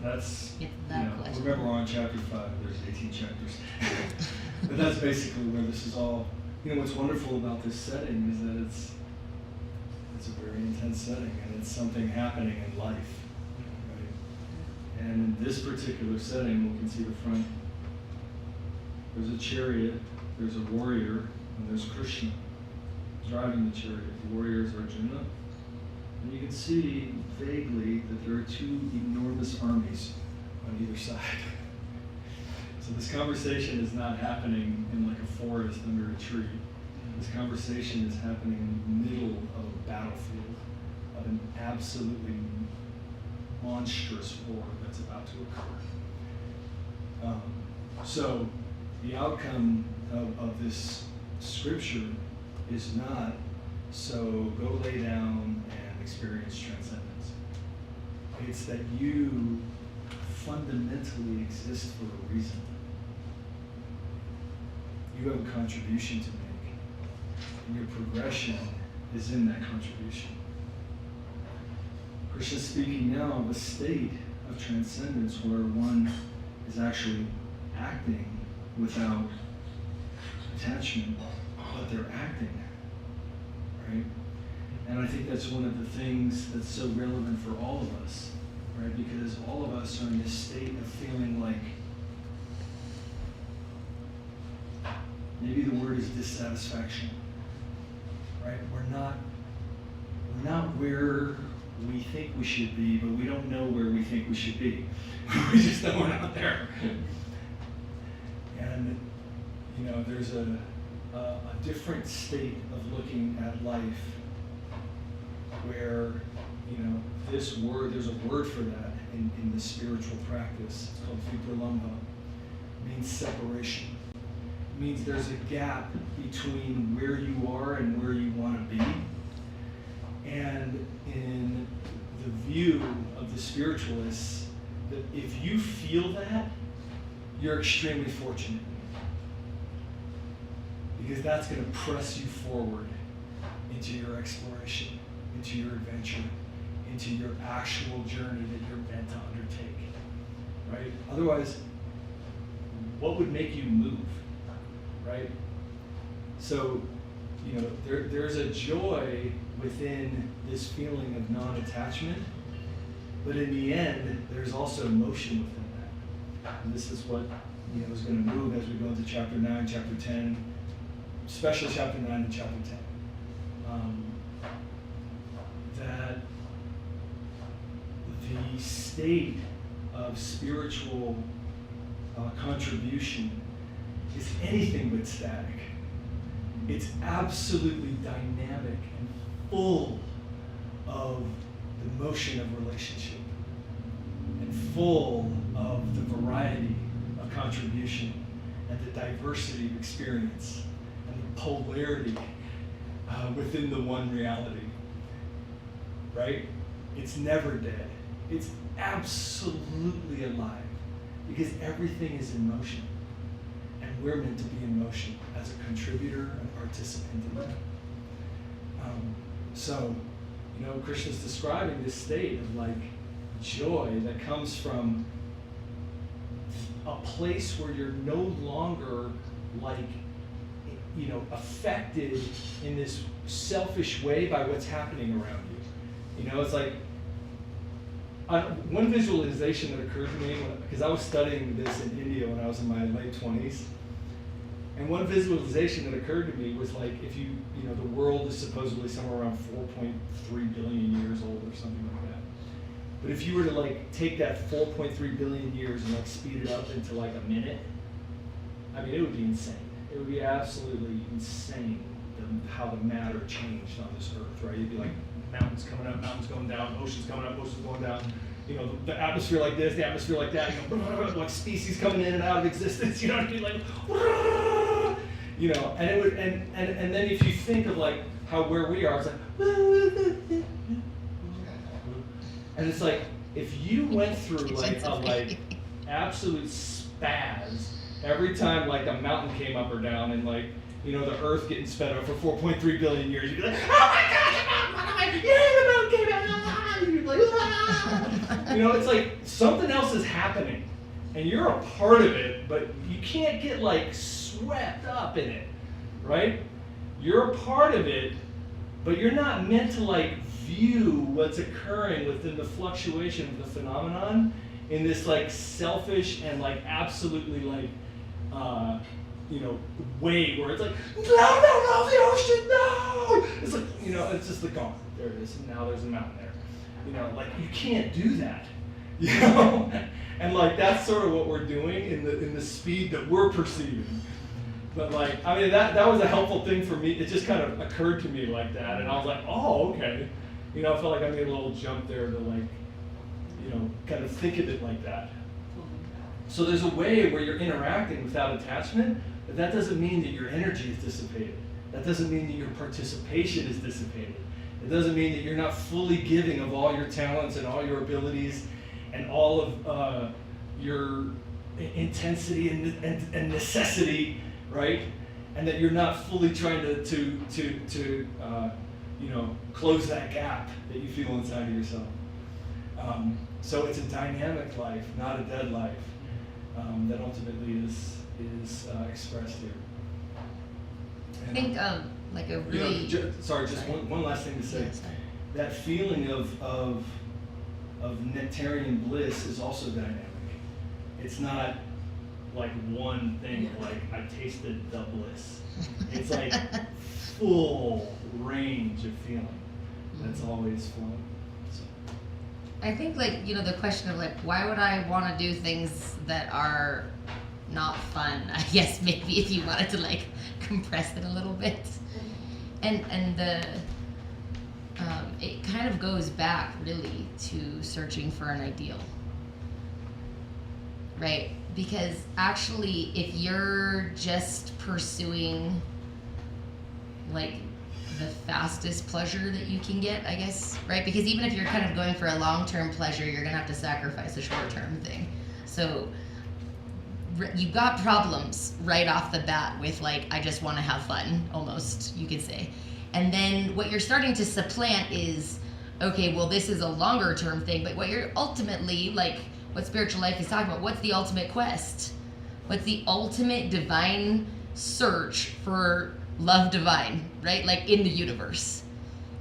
It's you that know, question. remember we're on chapter 5. There's 18 chapters, but that's basically where this is all. You know, what's wonderful about this setting is that it's a very intense setting, and it's something happening in life. Right? And in this particular setting, we can see the front. There's a chariot, there's a warrior, and there's Krishna driving the chariot. The warrior is Arjuna. And you can see vaguely that there are two enormous armies on either side. So this conversation is not happening in like a forest under a tree. This conversation is happening in the middle of a battlefield, of an absolutely monstrous war that's about to occur. So the outcome of this scripture is not, so go lay down and experience transcendence. It's that you fundamentally exist for a reason. You have a contribution to make, and your progression is in that contribution. Krishna's speaking now of a state of transcendence where one is actually acting without attachment, but they're acting, right? And I think that's one of the things that's so relevant for all of us, right? Because all of us are in this state of feeling like, maybe the word is dissatisfaction, right? We're not where we think we should be, but we don't know where we think we should be. We just know we're not there. And, you know, there's a different state of looking at life where, you know, this word, there's a word for that in the spiritual practice. It's called vipralambha. It means separation. It means there's a gap between where you are and where you want to be. And in the view of the spiritualists, that if you feel that, you're extremely fortunate. Because that's going to press you forward into your exploration, into your adventure, into your actual journey that you're meant to undertake, right? Otherwise, what would make you move, right? So, you know, there's a joy within this feeling of non-attachment, but in the end, there's also motion within that. And this is what, you know, is going to move as we go into chapter 9, chapter 10, especially chapter 9 and chapter 10. That the state of spiritual contribution is anything but static. It's absolutely dynamic and full of the motion of relationship and full of the variety of contribution and the diversity of experience and the polarity within the one reality, right? It's never dead. It's absolutely alive because everything is in motion. And we're meant to be in motion as a contributor and participant in that. So, you know, Krishna's describing this state of like joy that comes from a place where you're no longer like, you know, affected in this selfish way by what's happening around you. You know, it's like, one visualization that occurred to me, because I was studying this in India when I was in my late 20s, and one visualization that occurred to me was like, if you know, the world is supposedly somewhere around 4.3 billion years old or something like that. But if you were to like take that 4.3 billion years and like speed it up into like a minute, I mean, it would be insane. It would be absolutely insane how the matter changed on this earth, right? You'd be like mountains coming up, mountains going down, oceans coming up, oceans going down. You know, the atmosphere like this, the atmosphere like that. You know, like species coming in and out of existence. You know what I mean? Like, you know, and it would, and then if you think of like how where we are, it's like, and it's like if you went through like a like absolute spaz every time like a mountain came up or down, and like, you know, the earth getting sped up for 4.3 billion years, you'd be like, oh my God, the mountain came out, you'd be like, ah! You know, it's like something else is happening, and you're a part of it, but you can't get like swept up in it, right? You're a part of it, but you're not meant to like view what's occurring within the fluctuation of the phenomenon in this like selfish and like absolutely like, you know, way where it's like, no, the ocean, no! It's like, you know, it's just like, oh, there it is, and now there's a mountain there. You know, like, you can't do that. You know? And like that's sort of what we're doing in the speed that we're perceiving. But like, I mean, that was a helpful thing for me. It just kind of occurred to me like that, and I was like, oh, okay. You know, I felt like I made a little jump there to like, you know, kind of think of it like that. So there's a way where you're interacting without attachment, but that doesn't mean that your energy is dissipated. That doesn't mean that your participation is dissipated. It doesn't mean that you're not fully giving of all your talents and all your abilities and all of your intensity and necessity, right? And that you're not fully trying to you know, close that gap that you feel inside of yourself. So it's a dynamic life, not a dead life, that ultimately is expressed here. I think like a really Just one last thing to say. Yeah, sorry. That feeling of nectarian bliss is also dynamic. It's not like one thing, like I tasted the bliss. It's like full range of feeling that's always flowing. So. I think like, you know, the question of like, why would I want to do things that are not fun? I guess maybe if you wanted to like compress it a little bit. And the it kind of goes back really to searching for an ideal, right? Because actually, if you're just pursuing like the fastest pleasure that you can get, I guess, right? Because even if you're kind of going for a long-term pleasure, you're gonna have to sacrifice a short-term thing. So you've got problems right off the bat with like, I just want to have fun, almost, you could say. And then what you're starting to supplant is, okay, well, this is a longer term thing, but what you're ultimately, like what spiritual life is talking about, what's the ultimate quest? What's the ultimate divine search for love divine, right? Like in the universe.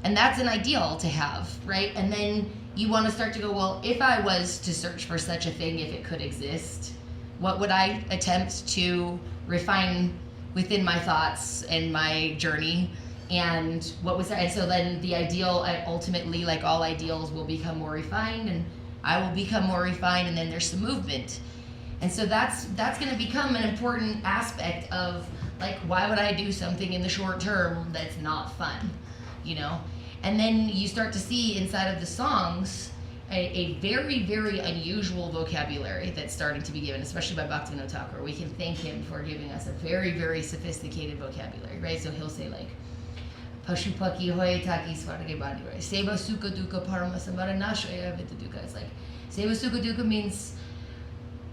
And that's an ideal to have, right? And then you want to start to go, well, if I was to search for such a thing, if it could exist, what would I attempt to refine within my thoughts and my journey? And what was that? And so then the ideal, ultimately, like all ideals, will become more refined, and I will become more refined, and then there's some movement. And so that's going to become an important aspect of like, why would I do something in the short term that's not fun, you know? And then you start to see inside of the songs a very, very unusual vocabulary that's starting to be given, especially by Bhaktivinoda Thakur. We can thank him for giving us a very, very sophisticated vocabulary, right? So he'll say like, Pashupaki hoye taki swarge bani, right? Seva sukha dukkha parama samvara nashaya vitadukkha. It's like, seva sukha dukkha means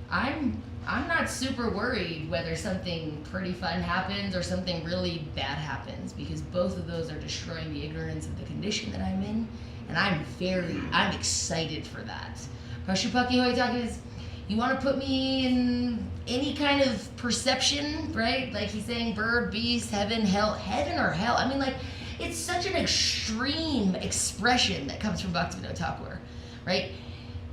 I'm not super worried whether something pretty fun happens or something really bad happens, because both of those are destroying the ignorance of the condition that I'm in, and I'm excited for that. Pashupaki hoitaki is, you want to put me in any kind of perception, right? Like he's saying bird, beast, heaven, or hell. I mean, like, it's such an extreme expression that comes from Bhaktivinoda Thakur, right?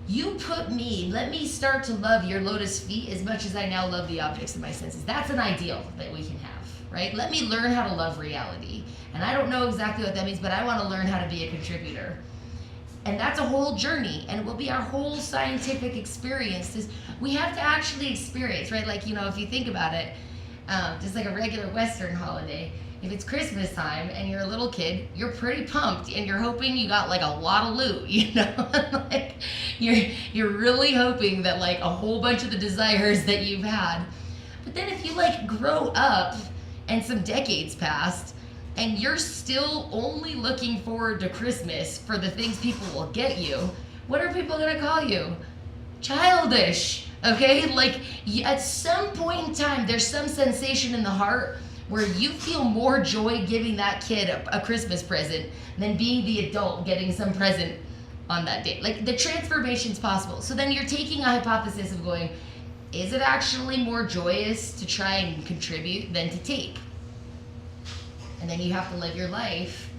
You put me, let me start to love your lotus feet as much as I now love the objects of my senses. That's an ideal that we can have, right? Let me learn how to love reality. And I don't know exactly what that means, but I want to learn how to be a contributor. And that's a whole journey, and it will be our whole scientific experience. We have to actually experience, right? Like, you know, if you think about it, just like a regular Western holiday, if it's Christmas time and you're a little kid, you're pretty pumped and you're hoping you got like a lot of loot, you know? Like you're really hoping that like a whole bunch of the desires that you've had. But then if you like grow up and some decades passed and you're still only looking forward to Christmas for the things people will get you, what are people gonna call you? Childish, okay? Like at some point in time, there's some sensation in the heart where you feel more joy giving that kid a Christmas present than being the adult getting some present on that day. Like the transformation's possible. So then you're taking a hypothesis of going, is it actually more joyous to try and contribute than to take? And then you have to live your life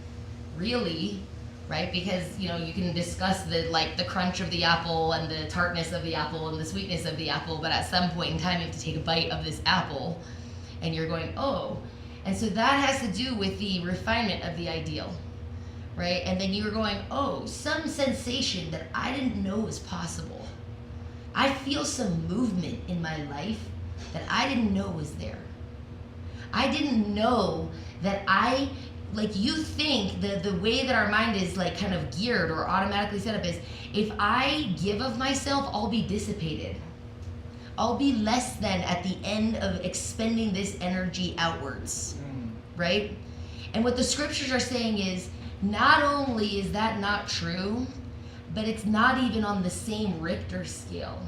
really, right? Because, you know, you can discuss the crunch of the apple and the tartness of the apple and the sweetness of the apple, but at some point in time you have to take a bite of this apple and you're going, oh. And so that has to do with the refinement of the ideal, right? And then you're going, oh, some sensation that I didn't know was possible. I feel some movement in my life that I didn't know was there. I didn't know that like you think the way that our mind is like kind of geared or automatically set up is, if I give of myself, I'll be dissipated. I'll be less than at the end of expending this energy outwards, right? And what the scriptures are saying is, not only is that not true, but it's not even on the same Richter scale,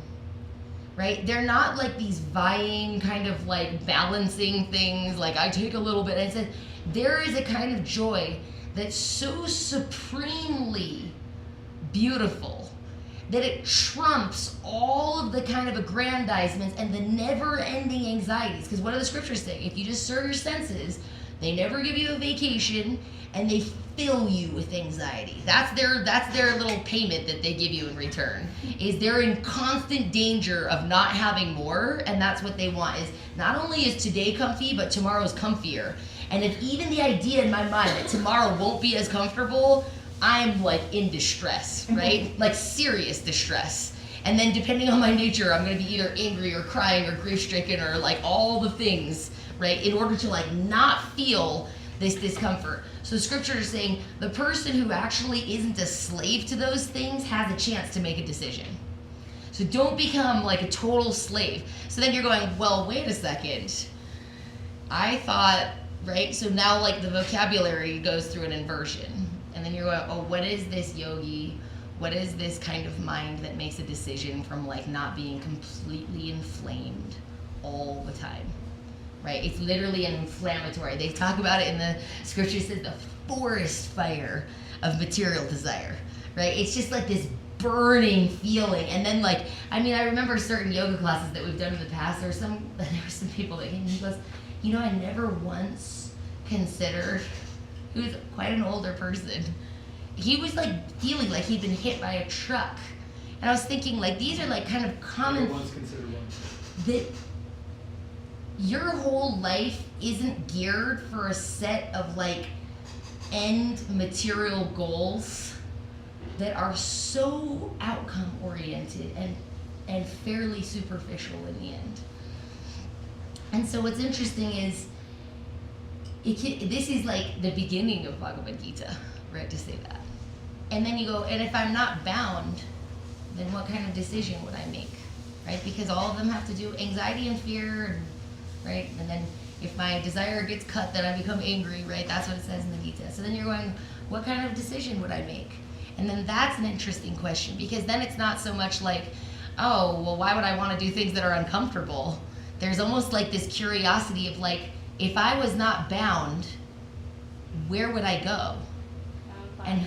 right? They're not like these vying kind of like balancing things, like I take a little bit. And it says there is a kind of joy that's so supremely beautiful that it trumps all of the kind of aggrandizements and the never-ending anxieties. Because what do the scriptures say? If you just serve your senses, they never give you a vacation, and they fill you with anxiety. That's their little payment that they give you in return. Is they're in constant danger of not having more, and that's what they want. Is not only is today comfy, but tomorrow's comfier. And if even the idea in my mind that tomorrow won't be as comfortable, I'm like in distress, right? Like serious distress. And then depending on my nature, I'm gonna be either angry or crying or grief-stricken or like all the things, right? In order to like not feel this discomfort. So scripture is saying the person who actually isn't a slave to those things has a chance to make a decision. So don't become like a total slave. So then you're going, well, wait a second. I thought, right? So now like the vocabulary goes through an inversion. And then you're going, oh, what is this yogi? What is this kind of mind that makes a decision from like not being completely inflamed all the time? Right? It's literally an inflammatory. They talk about it in the scripture, says the forest fire of material desire, right? It's just like this burning feeling. And then like, I mean, I remember certain yoga classes that we've done in the past. There were some people that came and he goes, you know, I never once considered, he was quite an older person. He was like feeling like he'd been hit by a truck. And I was thinking like, these are like kind of common, Never once considered one. that your whole life isn't geared for a set of like end material goals that are so outcome oriented and fairly superficial in the end. And so what's interesting is this is like the beginning of Bhagavad Gita, right, to say that. And then you go, and if I'm not bound, then what kind of decision would I make, right? Because all of them have to do anxiety and fear, right? And then if my desire gets cut, then I become angry, right? That's what it says in the Gita. So then you're going, what kind of decision would I make? And then that's an interesting question, because then it's not so much like, oh, well, why would I want to do things that are uncomfortable? There's almost like this curiosity of like, if I was not bound, where would I go? Bound by And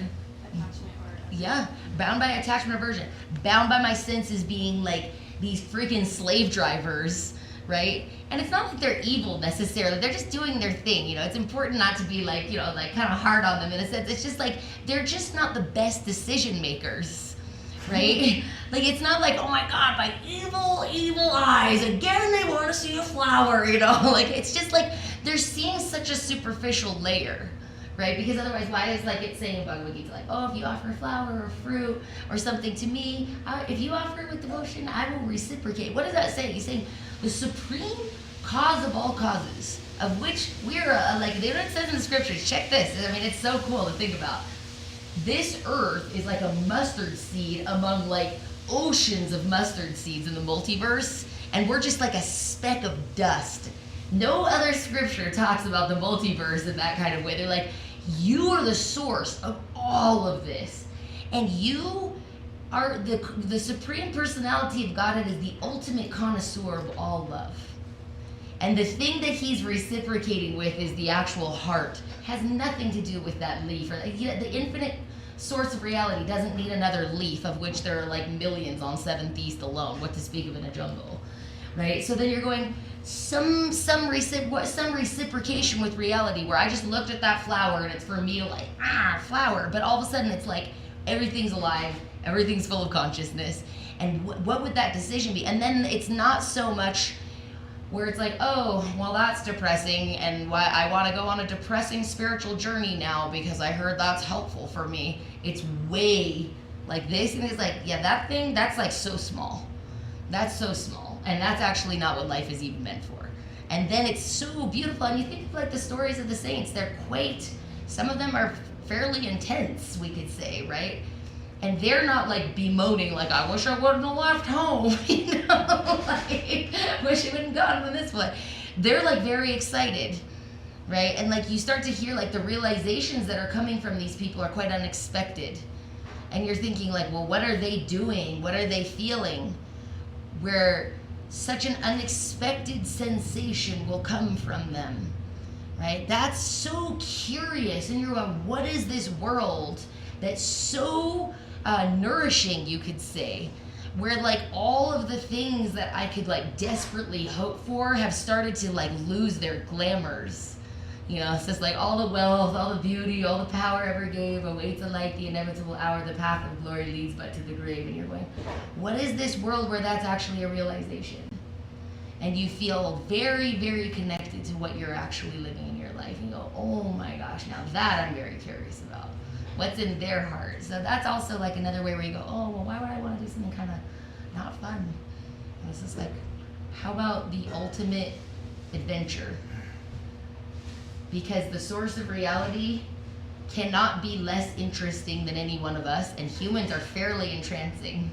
attachment or yeah, bound by attachment aversion, bound by my senses being like these freaking slave drivers, right? And it's not like they're evil necessarily. They're just doing their thing, you know. It's important not to be like, you know, like kind of hard on them in a sense. It's just like they're just not the best decision makers, right? Like it's not like, oh my God, my evil eyes, again they want to see a flower, you know? Like it's just like they're seeing such a superficial layer, right? Because otherwise, why is like it's saying in Bhagavad Gita, like, oh, if you offer a flower or fruit or something to me, if you offer it with devotion, I will reciprocate. What does that say? He's saying the supreme cause of all causes, of which we're like, they don't say in the scriptures. Check this. I mean, it's so cool to think about. This earth is like a mustard seed among like oceans of mustard seeds in the multiverse, and we're just like a speck of dust. No other scripture talks about the multiverse in that kind of way. They're like, you are the source of all of this, and you are the supreme personality of Godhead is the ultimate connoisseur of all love. And the thing that he's reciprocating with is the actual heart. Has nothing to do with that leaf. Or the infinite source of reality doesn't need another leaf, of which there are like millions on 7th East alone, what to speak of in a jungle, right? So then you're going, some reciprocation with reality, where I just looked at that flower and it's for me to like, flower. But all of a sudden it's like, everything's alive, everything's full of consciousness. And what would that decision be? And then it's not so much where it's like, oh, well, that's depressing, and why I want to go on a depressing spiritual journey now because I heard that's helpful for me. It's way like this, and it's like, yeah, that thing, that's like so small. That's so small. And that's actually not what life is even meant for. And then it's so beautiful. And you think of like the stories of the saints, they're quite, some of them are fairly intense, we could say, right? And they're not like bemoaning, like, I wish I wouldn't have left home, you know, like, wish I wouldn't gone to this way. They're like very excited, right? And like you start to hear like the realizations that are coming from these people are quite unexpected. And you're thinking like, well, what are they doing? What are they feeling? Where such an unexpected sensation will come from them, right? That's so curious. And you're going, what is this world that's so nourishing, you could say, where like all of the things that I could like desperately hope for have started to like lose their glamours. You know, it's just like all the wealth, all the beauty, all the power ever gave awaits alike the inevitable hour. The path of glory leads but to the grave. And you're going, what is this world where that's actually a realization? And you feel very, very connected to what you're actually living in your life. And you go, oh my gosh, now that I'm very curious about. What's in their heart? So that's also like another way where you go, oh, well, why would I want to do something kind of not fun? And it's just like, how about the ultimate adventure? Because the source of reality cannot be less interesting than any one of us, and humans are fairly entrancing.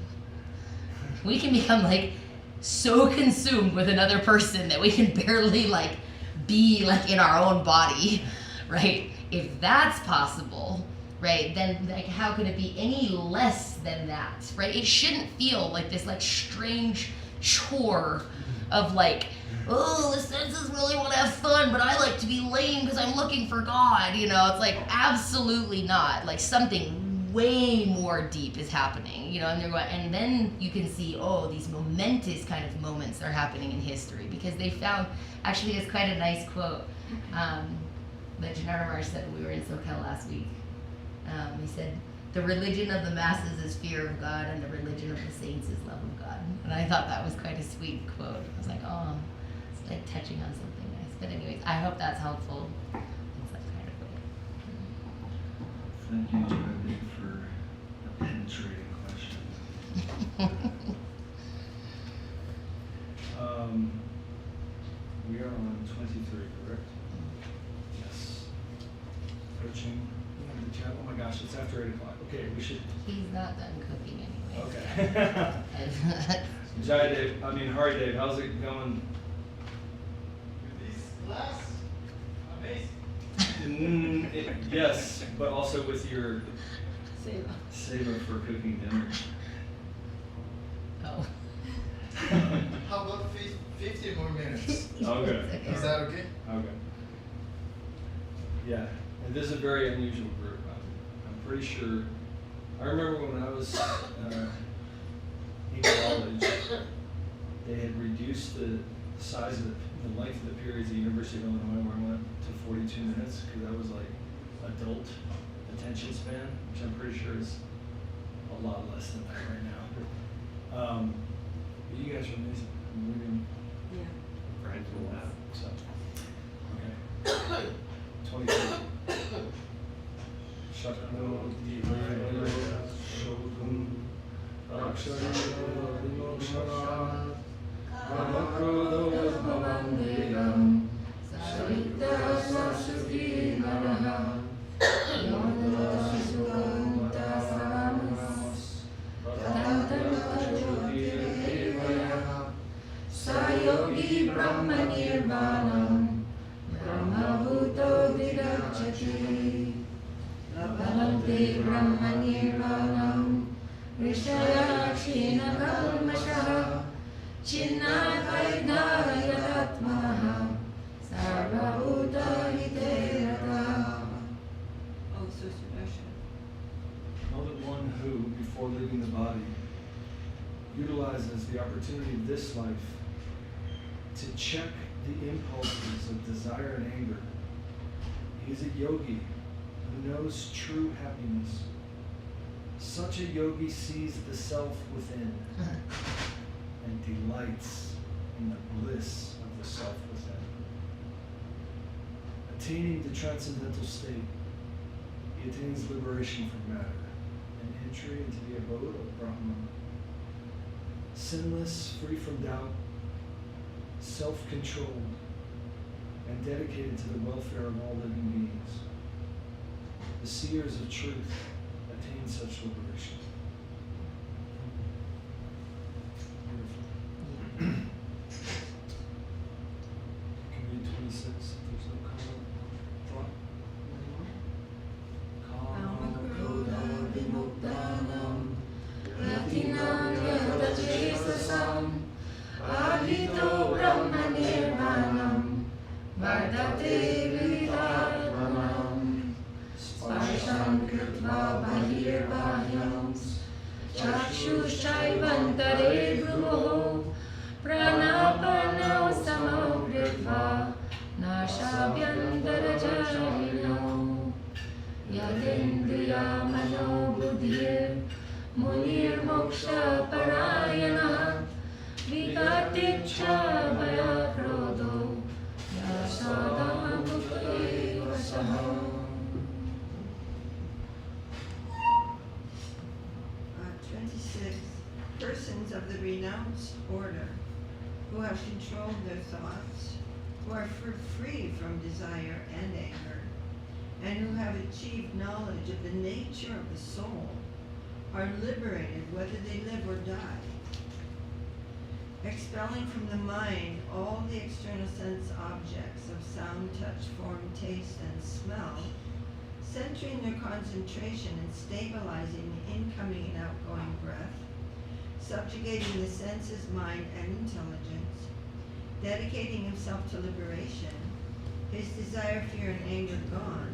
We can become like so consumed with another person that we can barely like be like in our own body, right? If that's possible, right, then like how could it be any less than that, right? It shouldn't feel like this like strange chore of like, oh, the senses really want to have fun, but I like to be lame because I'm looking for God, you know? It's like absolutely not. Like something way more deep is happening, you know? And they're going, and then you can see, oh, these momentous kind of moments are happening in history because they found, actually it's quite a nice quote that Janarda Marsh said when we were in SoCal last week. He said, the religion of the masses is fear of God, and the religion of the saints is love of God. And I thought that was quite a sweet quote. I was like, oh, it's like touching on something nice. But anyways, I hope that's helpful in some kind of way. Thank you, Jody, for a penetrating question. We are on 23, correct? Yes. Approaching the end of the chat. Oh my gosh, it's after 8 o'clock. Okay, we should. He's not done cooking anyway. Okay. Hari Dave, how's it going? With this class, amazing. Yes, but also with your Seva. seva for cooking dinner. Oh. How about 15 more minutes? Okay. Is that okay? Okay. Yeah, and this is a very unusual group. I'm pretty sure. I remember when I was in college, they had reduced the size of the length of the periods at the University of Illinois, where I went to 42 minutes, because that was like adult attention span, which I'm pretty sure is a lot less than that right now. But you guys are amazing. I'm reading. Yeah. Right from that. So, okay. 23. Shakno Divaya Shogun Rakshaya Vimoksha Kamakrodo Bhavandeyam Sarita Sasuki Naraha Yonada Shishukanta Saramas Tantanta Jyoti Devaya Sayogi Brahma Nirvanam Brahma Bhuto Vidachati Bhavante Brahma Nirvanam Rishaya China Kalmashaha Chinna Vaidnaya Tatmaha Sarva Bhuta Hiterata. Oh, so Sudarshan. Know that one who, before leaving the body, utilizes the opportunity of this life to check the impulses of desire and anger. He is a yogi who knows true happiness. Such a yogi sees the self within and delights in the bliss of the self within. Attaining the transcendental state, he attains liberation from matter and entry into the abode of Brahman. sinless, free from doubt, self-controlled, and dedicated to the welfare of all living beings. The seers of truth attain such liberation. Beautiful. Can we read 26 if there's no comment? Thought? Kama-krodha vimuktanam yatinam yadajesasam adhito brahma-nirvanam vardate vidatmanam sparsham kritva bahir-bahyam chakshushaivantare bhruvoh pranapanau samau kritva nashabhyantarajarinau yadindriya mano buddhir munir moksha parayanah vikatiksha bhaya krodho yasada mukhe vasaha. 26. Persons of the renounced order who have controlled their thoughts, who are free from desire and anger, and who have achieved knowledge of the nature of the soul, are liberated whether they live or die. Expelling from the mind all the external sense objects of sound, touch, form, taste, and smell, centering their concentration and stabilizing the incoming and outgoing breath, subjugating the senses, mind, and intelligence, dedicating himself to liberation, his desire, fear, and anger gone,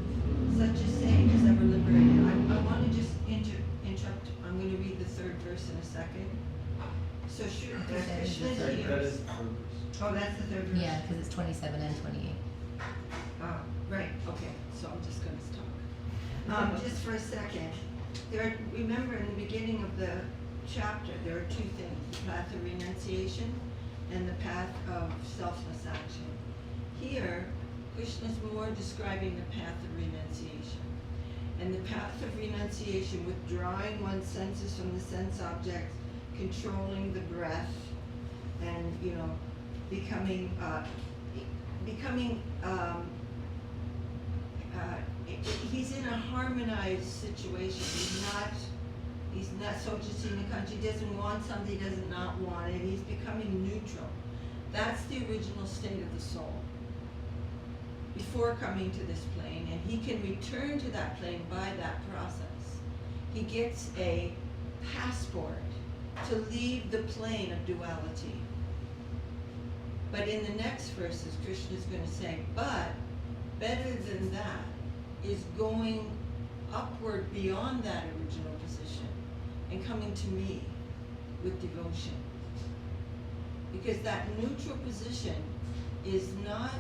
such a sage is ever liberated. I want to just interrupt. I'm going to read the third verse in a second. So Krishna That is hears. the third verse. Oh, that's the third verse? Yeah, because it's 27 and 28. Right, okay, so I'm just gonna stop. Just for a second, remember in the beginning of the chapter, there are two things, the path of renunciation and the path of selfless action. Here, Krishna's more describing the path of renunciation. And the path of renunciation, withdrawing one's senses from the sense objects, controlling the breath, and, he's in a harmonized situation. He's not Sochasina country, doesn't want something, he does not want it. He's becoming neutral. That's the original state of the soul before coming to this plane, and he can return to that plane by that process. He gets a passport to leave the plane of duality. But in the next verses, Krishna is going to say, but better than that is going upward beyond that original position and coming to me with devotion. Because that neutral position is not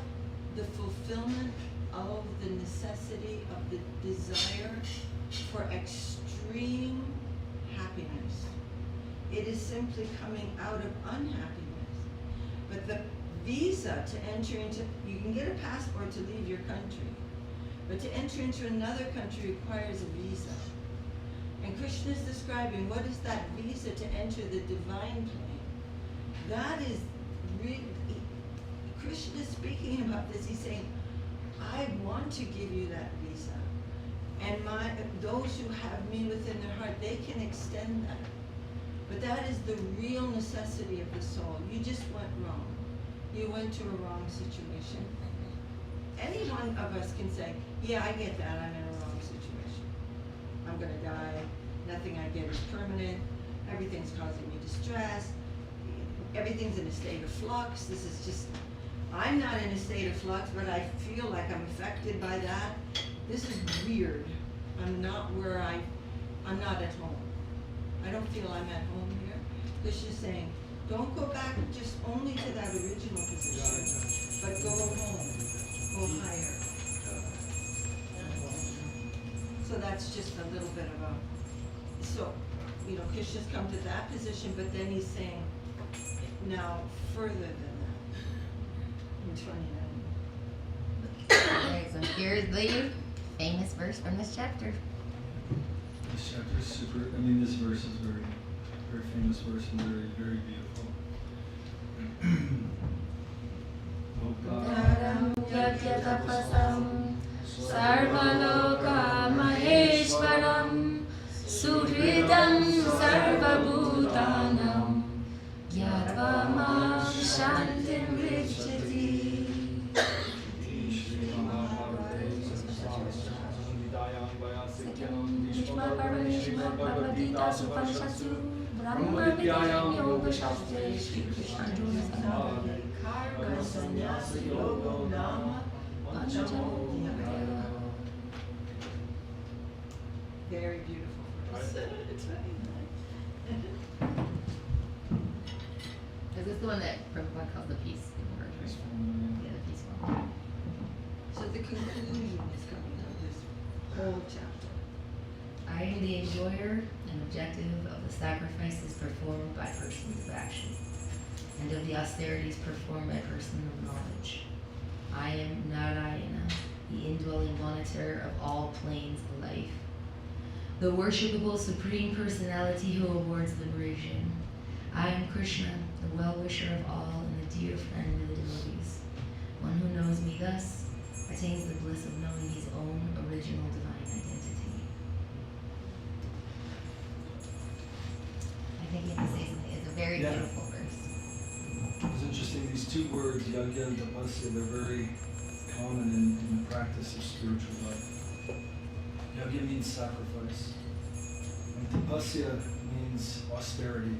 the fulfillment of the necessity of the desire for extreme happiness. It is simply coming out of unhappiness. But the visa to enter into, you can get a passport to leave your country, but to enter into another country requires a visa. And Krishna is describing what is that visa to enter the divine plane. That is really, Krishna is speaking about this. He's saying, I want to give you that visa. And those who have me within their heart, they can extend that. But that is the real necessity of the soul. You just went wrong. You went to a wrong situation. Any one of us can say, yeah, I get that, I'm in a wrong situation. I'm gonna die, nothing I get is permanent, everything's causing me distress, everything's in a state of flux, this is just, I'm not in a state of flux, but I feel like I'm affected by that. This is weird. I'm not not at home. I don't feel I'm at home here. This is saying, don't go back just only to that original position, but go home, go higher. So that's just a little bit of Krishna's come to that position, but then he's saying, now further than that, in 29. Alright, so here's the famous verse from this chapter. This chapter is super, this verse is very Very famous verse and very, very beautiful. Taram yagyatapasam sarvaloka maheshwaram suhridam sarvabhutanam gyatva mam shantim vrichyati. Nishma Bhagavad Gita Upanishadsu Brahma Vidyayam Yoga Shastre Shri Krishna Arjuna Karma Sannyasa Yoga Nama Panchadhyaya. Very beautiful verse. It's very nice. Is this the one that Prabhupada calls the peace version? Yeah, the peace one. So the conclusion is coming of this whole chapter. I am the enjoyer and objective of the sacrifices performed by persons of action, and of the austerities performed by persons of knowledge. I am Narayana, the indwelling monitor of all planes of life, the worshipable Supreme Personality who awards liberation. I am Krishna, the well-wisher of all and the dear friend of the devotees. One who knows me thus attains the bliss of knowing his own original divine identity. I think you have to say something. It's a very Yeah. beautiful verse. It's interesting, these two words, yagya and tapasya, they're very common in the practice of spiritual life. Yagya means sacrifice, and tapasya means austerity.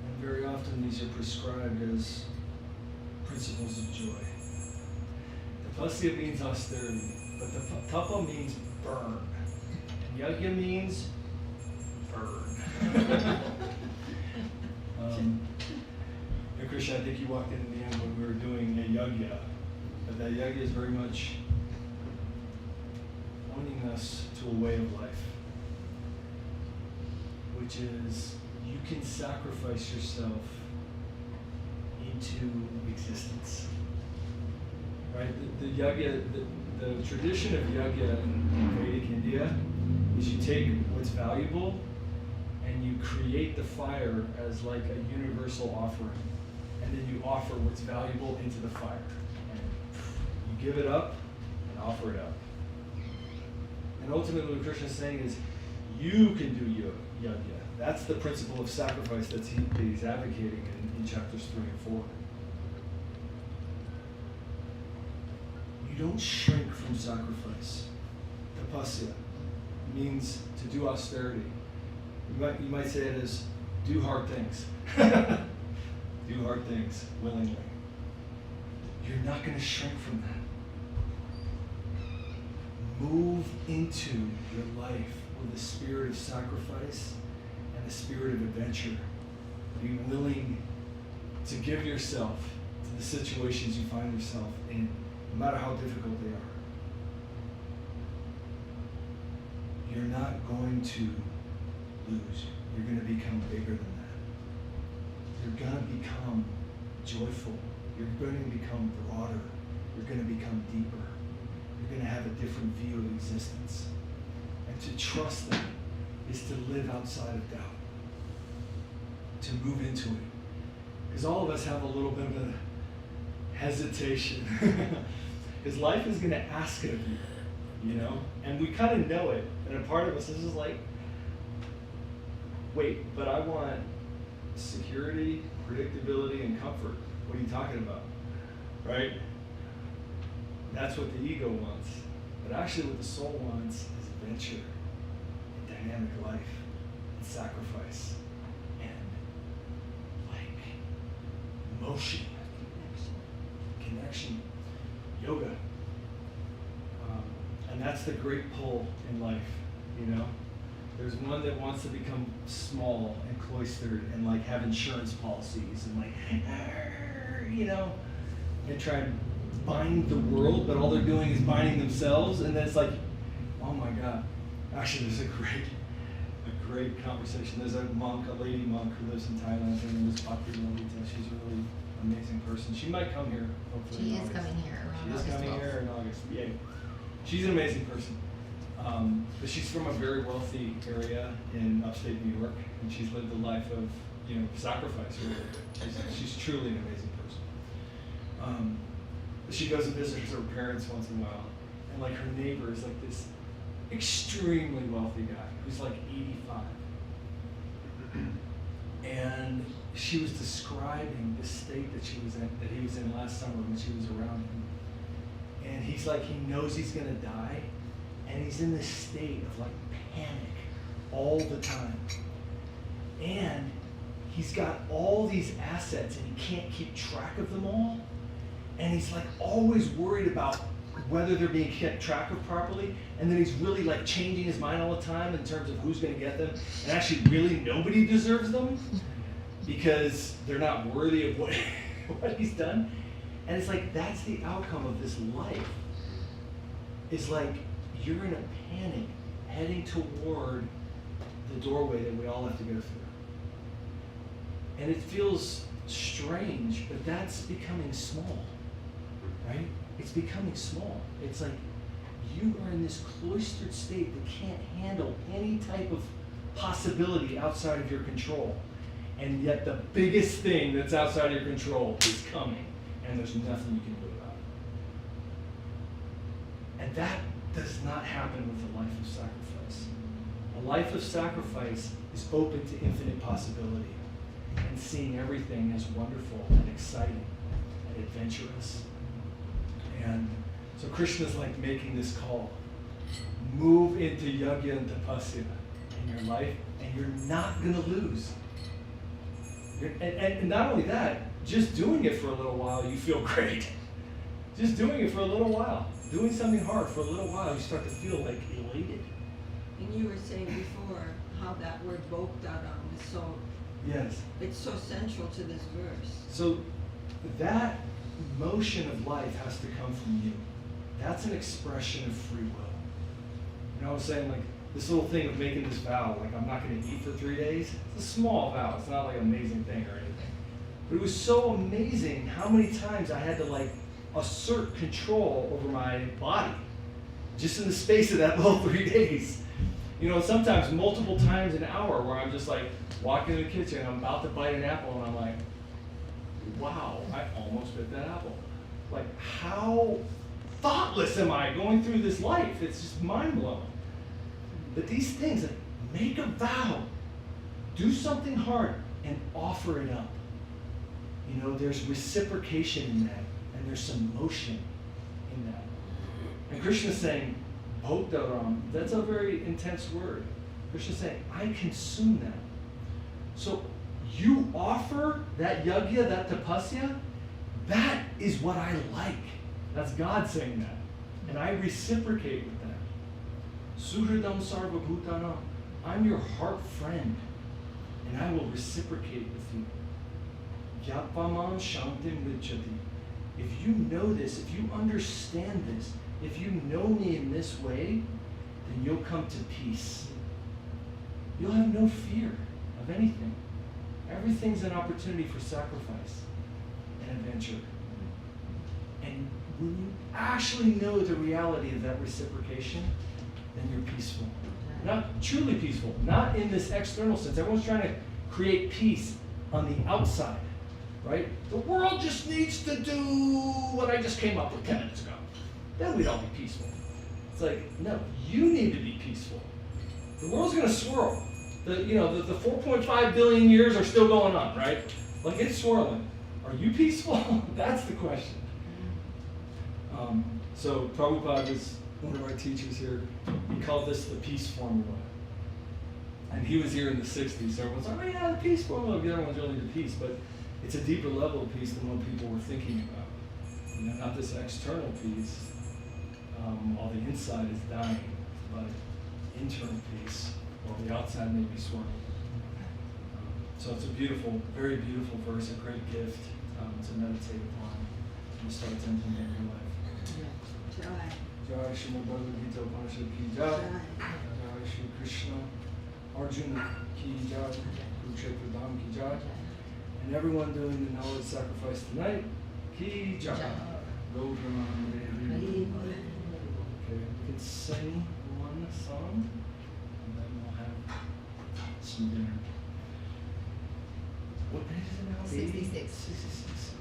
And very often these are prescribed as principles of joy. Tapasya means austerity, but the tapa means burn. And yagya means burn. Krishna, I think you walked in the end when we were doing a yagya, but that yagya is very much pointing us to a way of life, which is you can sacrifice yourself into existence. Right? The yagya, the tradition of yagya in Vedic India is you take what's valuable and you create the fire as like a universal offering. And then you offer what's valuable into the fire. And you give it up and offer it up. And ultimately what Krishna is saying is, you can do yagya. That's the principle of sacrifice that he's advocating in chapters 3 and 4. You don't shrink from sacrifice. Tapasya means to do austerity. You might say it as do hard things. Do hard things willingly. You're not going to shrink from that. Move into your life with a spirit of sacrifice and a spirit of adventure. Be willing to give yourself to the situations you find yourself in, no matter how difficult they are. You're not going to lose. You're going to become bigger than that. You're going to become joyful. You're going to become broader. You're going to become deeper. You're going to have a different view of existence. And to trust that is to live outside of doubt. To move into it. Because all of us have a little bit of a hesitation. Because life is going to ask it of you, you know? And we kind of know it. And a part of us is just like, wait, but I want security, predictability, and comfort. What are you talking about? Right? That's what the ego wants. But actually what the soul wants is adventure, and dynamic life, and sacrifice, and like motion, connection, yoga. And that's the great pull in life, you know? There's one that wants to become small and cloistered and like have insurance policies and like, you know, and try and bind the world, but all they're doing is binding themselves. And then it's like, oh my God. Actually, there's a great conversation. There's a monk, a lady monk who lives in Thailand. Her name is Bhakti Lalita. She's a really amazing person. She might come here, hopefully. She in is August. coming here around She is August coming 12th. here in August. Yay. She's an amazing person. But she's from a very wealthy area in upstate New York, and she's lived a life of, sacrifice. Really. She's truly an amazing person. But she goes and visits her parents once in a while, and like her neighbor is like this extremely wealthy guy who's like 85. And she was describing the state that he was in last summer when she was around him. And he's like, he knows he's gonna die, and he's in this state of like panic all the time. And he's got all these assets and he can't keep track of them all. And he's like always worried about whether they're being kept track of properly. And then he's really like changing his mind all the time in terms of who's gonna get them. And actually really nobody deserves them because they're not worthy of what he's done. And it's like, that's the outcome of this life. It's like, you're in a panic heading toward the doorway that we all have to go through. And it feels strange, but that's becoming small, right? It's becoming small. It's like, you are in this cloistered state that can't handle any type of possibility outside of your control. And yet the biggest thing that's outside of your control is coming, and there's nothing you can do about it. And that does not happen with a life of sacrifice. A life of sacrifice is open to infinite possibility and seeing everything as wonderful and exciting and adventurous. And so Krishna's like making this call. Move into yajna and tapasya in your life, and you're not going to lose. And not only that, just doing it for a little while, you feel great. Just doing it for a little while. Doing something hard for a little while, you start to feel like elated. And you were saying before how that word bhoktaram is so, Yes. it's so central to this verse. So that motion of life has to come from you. That's an expression of free will. You know what I'm saying? Like this little thing of making this vow, like I'm not going to eat for 3 days. It's a small vow. It's not like an amazing thing or anything. But it was so amazing how many times I had to like assert control over my body just in the space of that little 3 days. Sometimes multiple times an hour where I'm just like walking in the kitchen, I'm about to bite an apple, and I'm like, wow, I almost bit that apple. Like, how thoughtless am I going through this life? It's just mind-blowing. But these things, like, make a vow, do something hard, and offer it up. There's reciprocation in that, and there's some motion in that. And Krishna's saying, bhoktaram, that's a very intense word. Krishna's saying, I consume that. So you offer that yajna, that tapasya, that is what I like. That's God saying that. And I reciprocate with that. Suhridam sarva bhutanam, I'm your heart friend, and I will reciprocate with you. Yapamam shantim vichati. If you know this, if you understand this, if you know me in this way, then you'll come to peace. You'll have no fear of anything. Everything's an opportunity for sacrifice and adventure. And when you actually know the reality of that reciprocation, then you're peaceful. Not truly peaceful, not in this external sense. Everyone's trying to create peace on the outside, right? The world just needs to do what I just came up with 10 minutes ago. Then we'd all be peaceful. It's like, no, you need to be peaceful. The world's gonna swirl. The 4.5 billion years are still going on, right? Like it's swirling. Are you peaceful? That's the question. So Prabhupada is one of our teachers here. He called this the peace formula. And he was here in the 60s. So everyone's like, oh yeah, the peace formula. Everyone's really into peace, but it's a deeper level of peace than what people were thinking about. Not this external peace, while the inside is dying, but internal peace, while the outside may be swirling. So it's a beautiful, very beautiful verse, a great gift to meditate upon and start to implement in your life. Jai. Jai Srimad Bhagavad Gita Upanishad ki jai. Jai Shri Krishna, Arjuna ki jai, Kurukshetra Dham ki jai. And everyone doing the knowledge sacrifice tonight, ki jai. Go Brahman. Okay, we can sing one. song, and then we'll have some dinner. What minute is it now? 66. 66.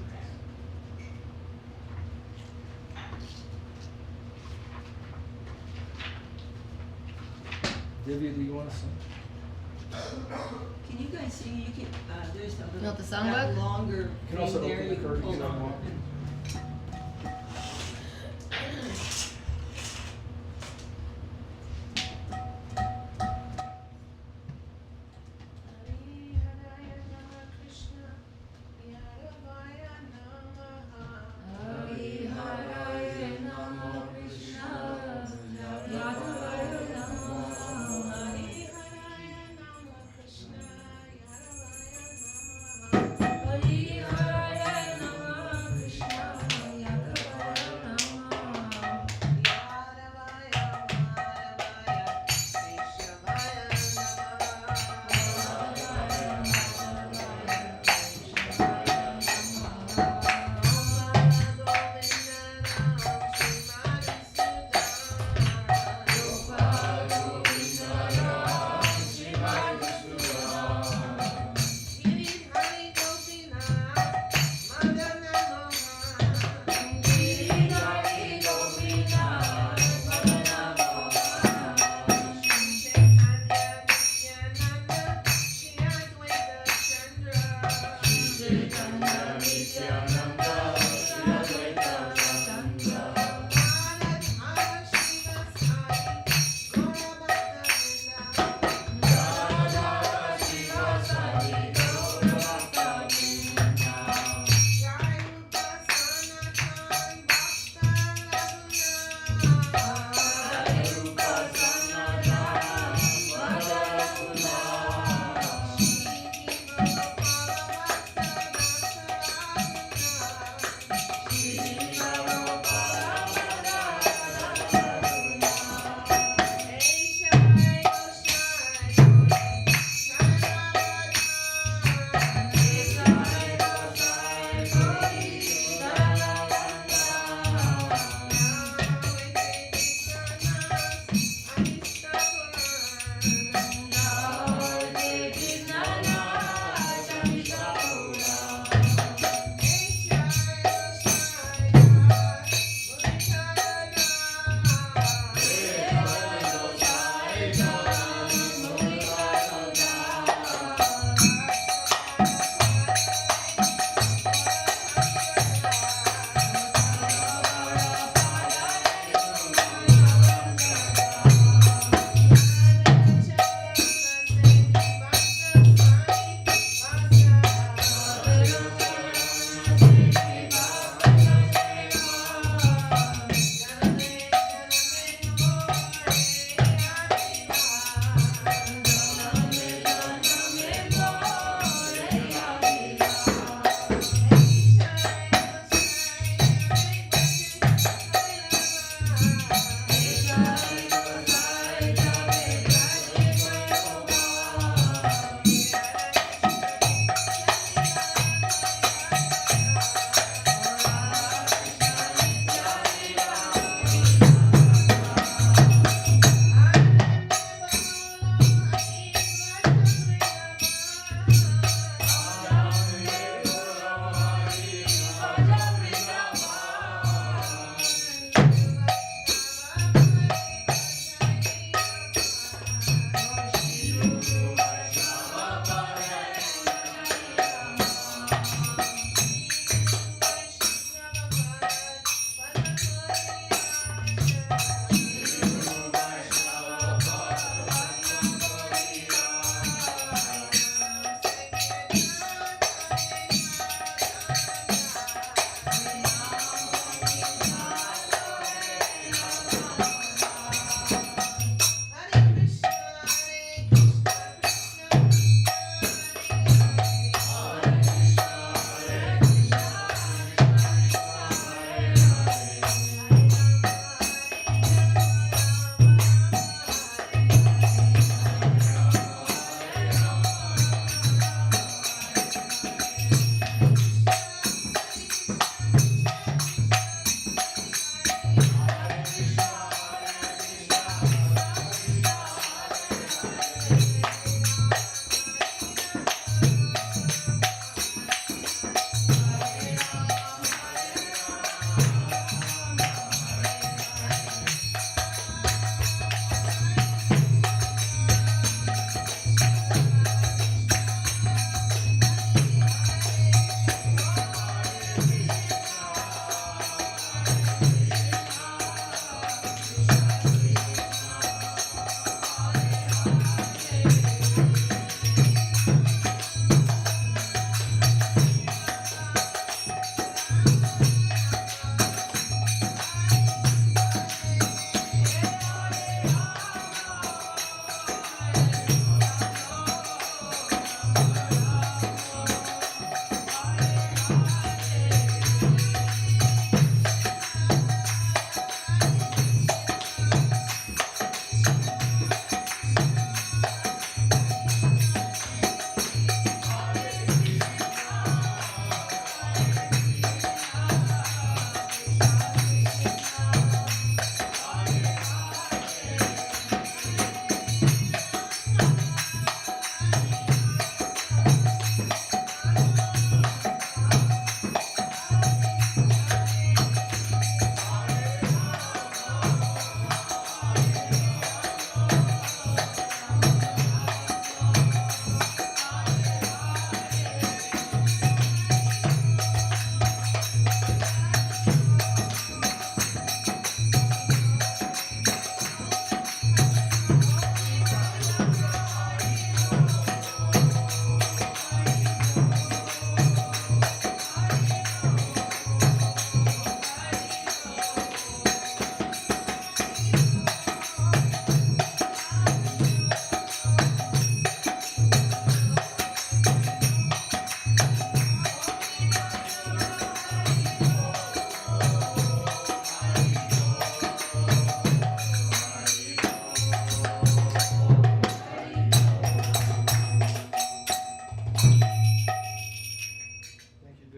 Divya, do you want to sing? Can you guys see, you can, there's a little. want the songbook? that longer You can thing also there, open you the can curtain pull if you on. want.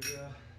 could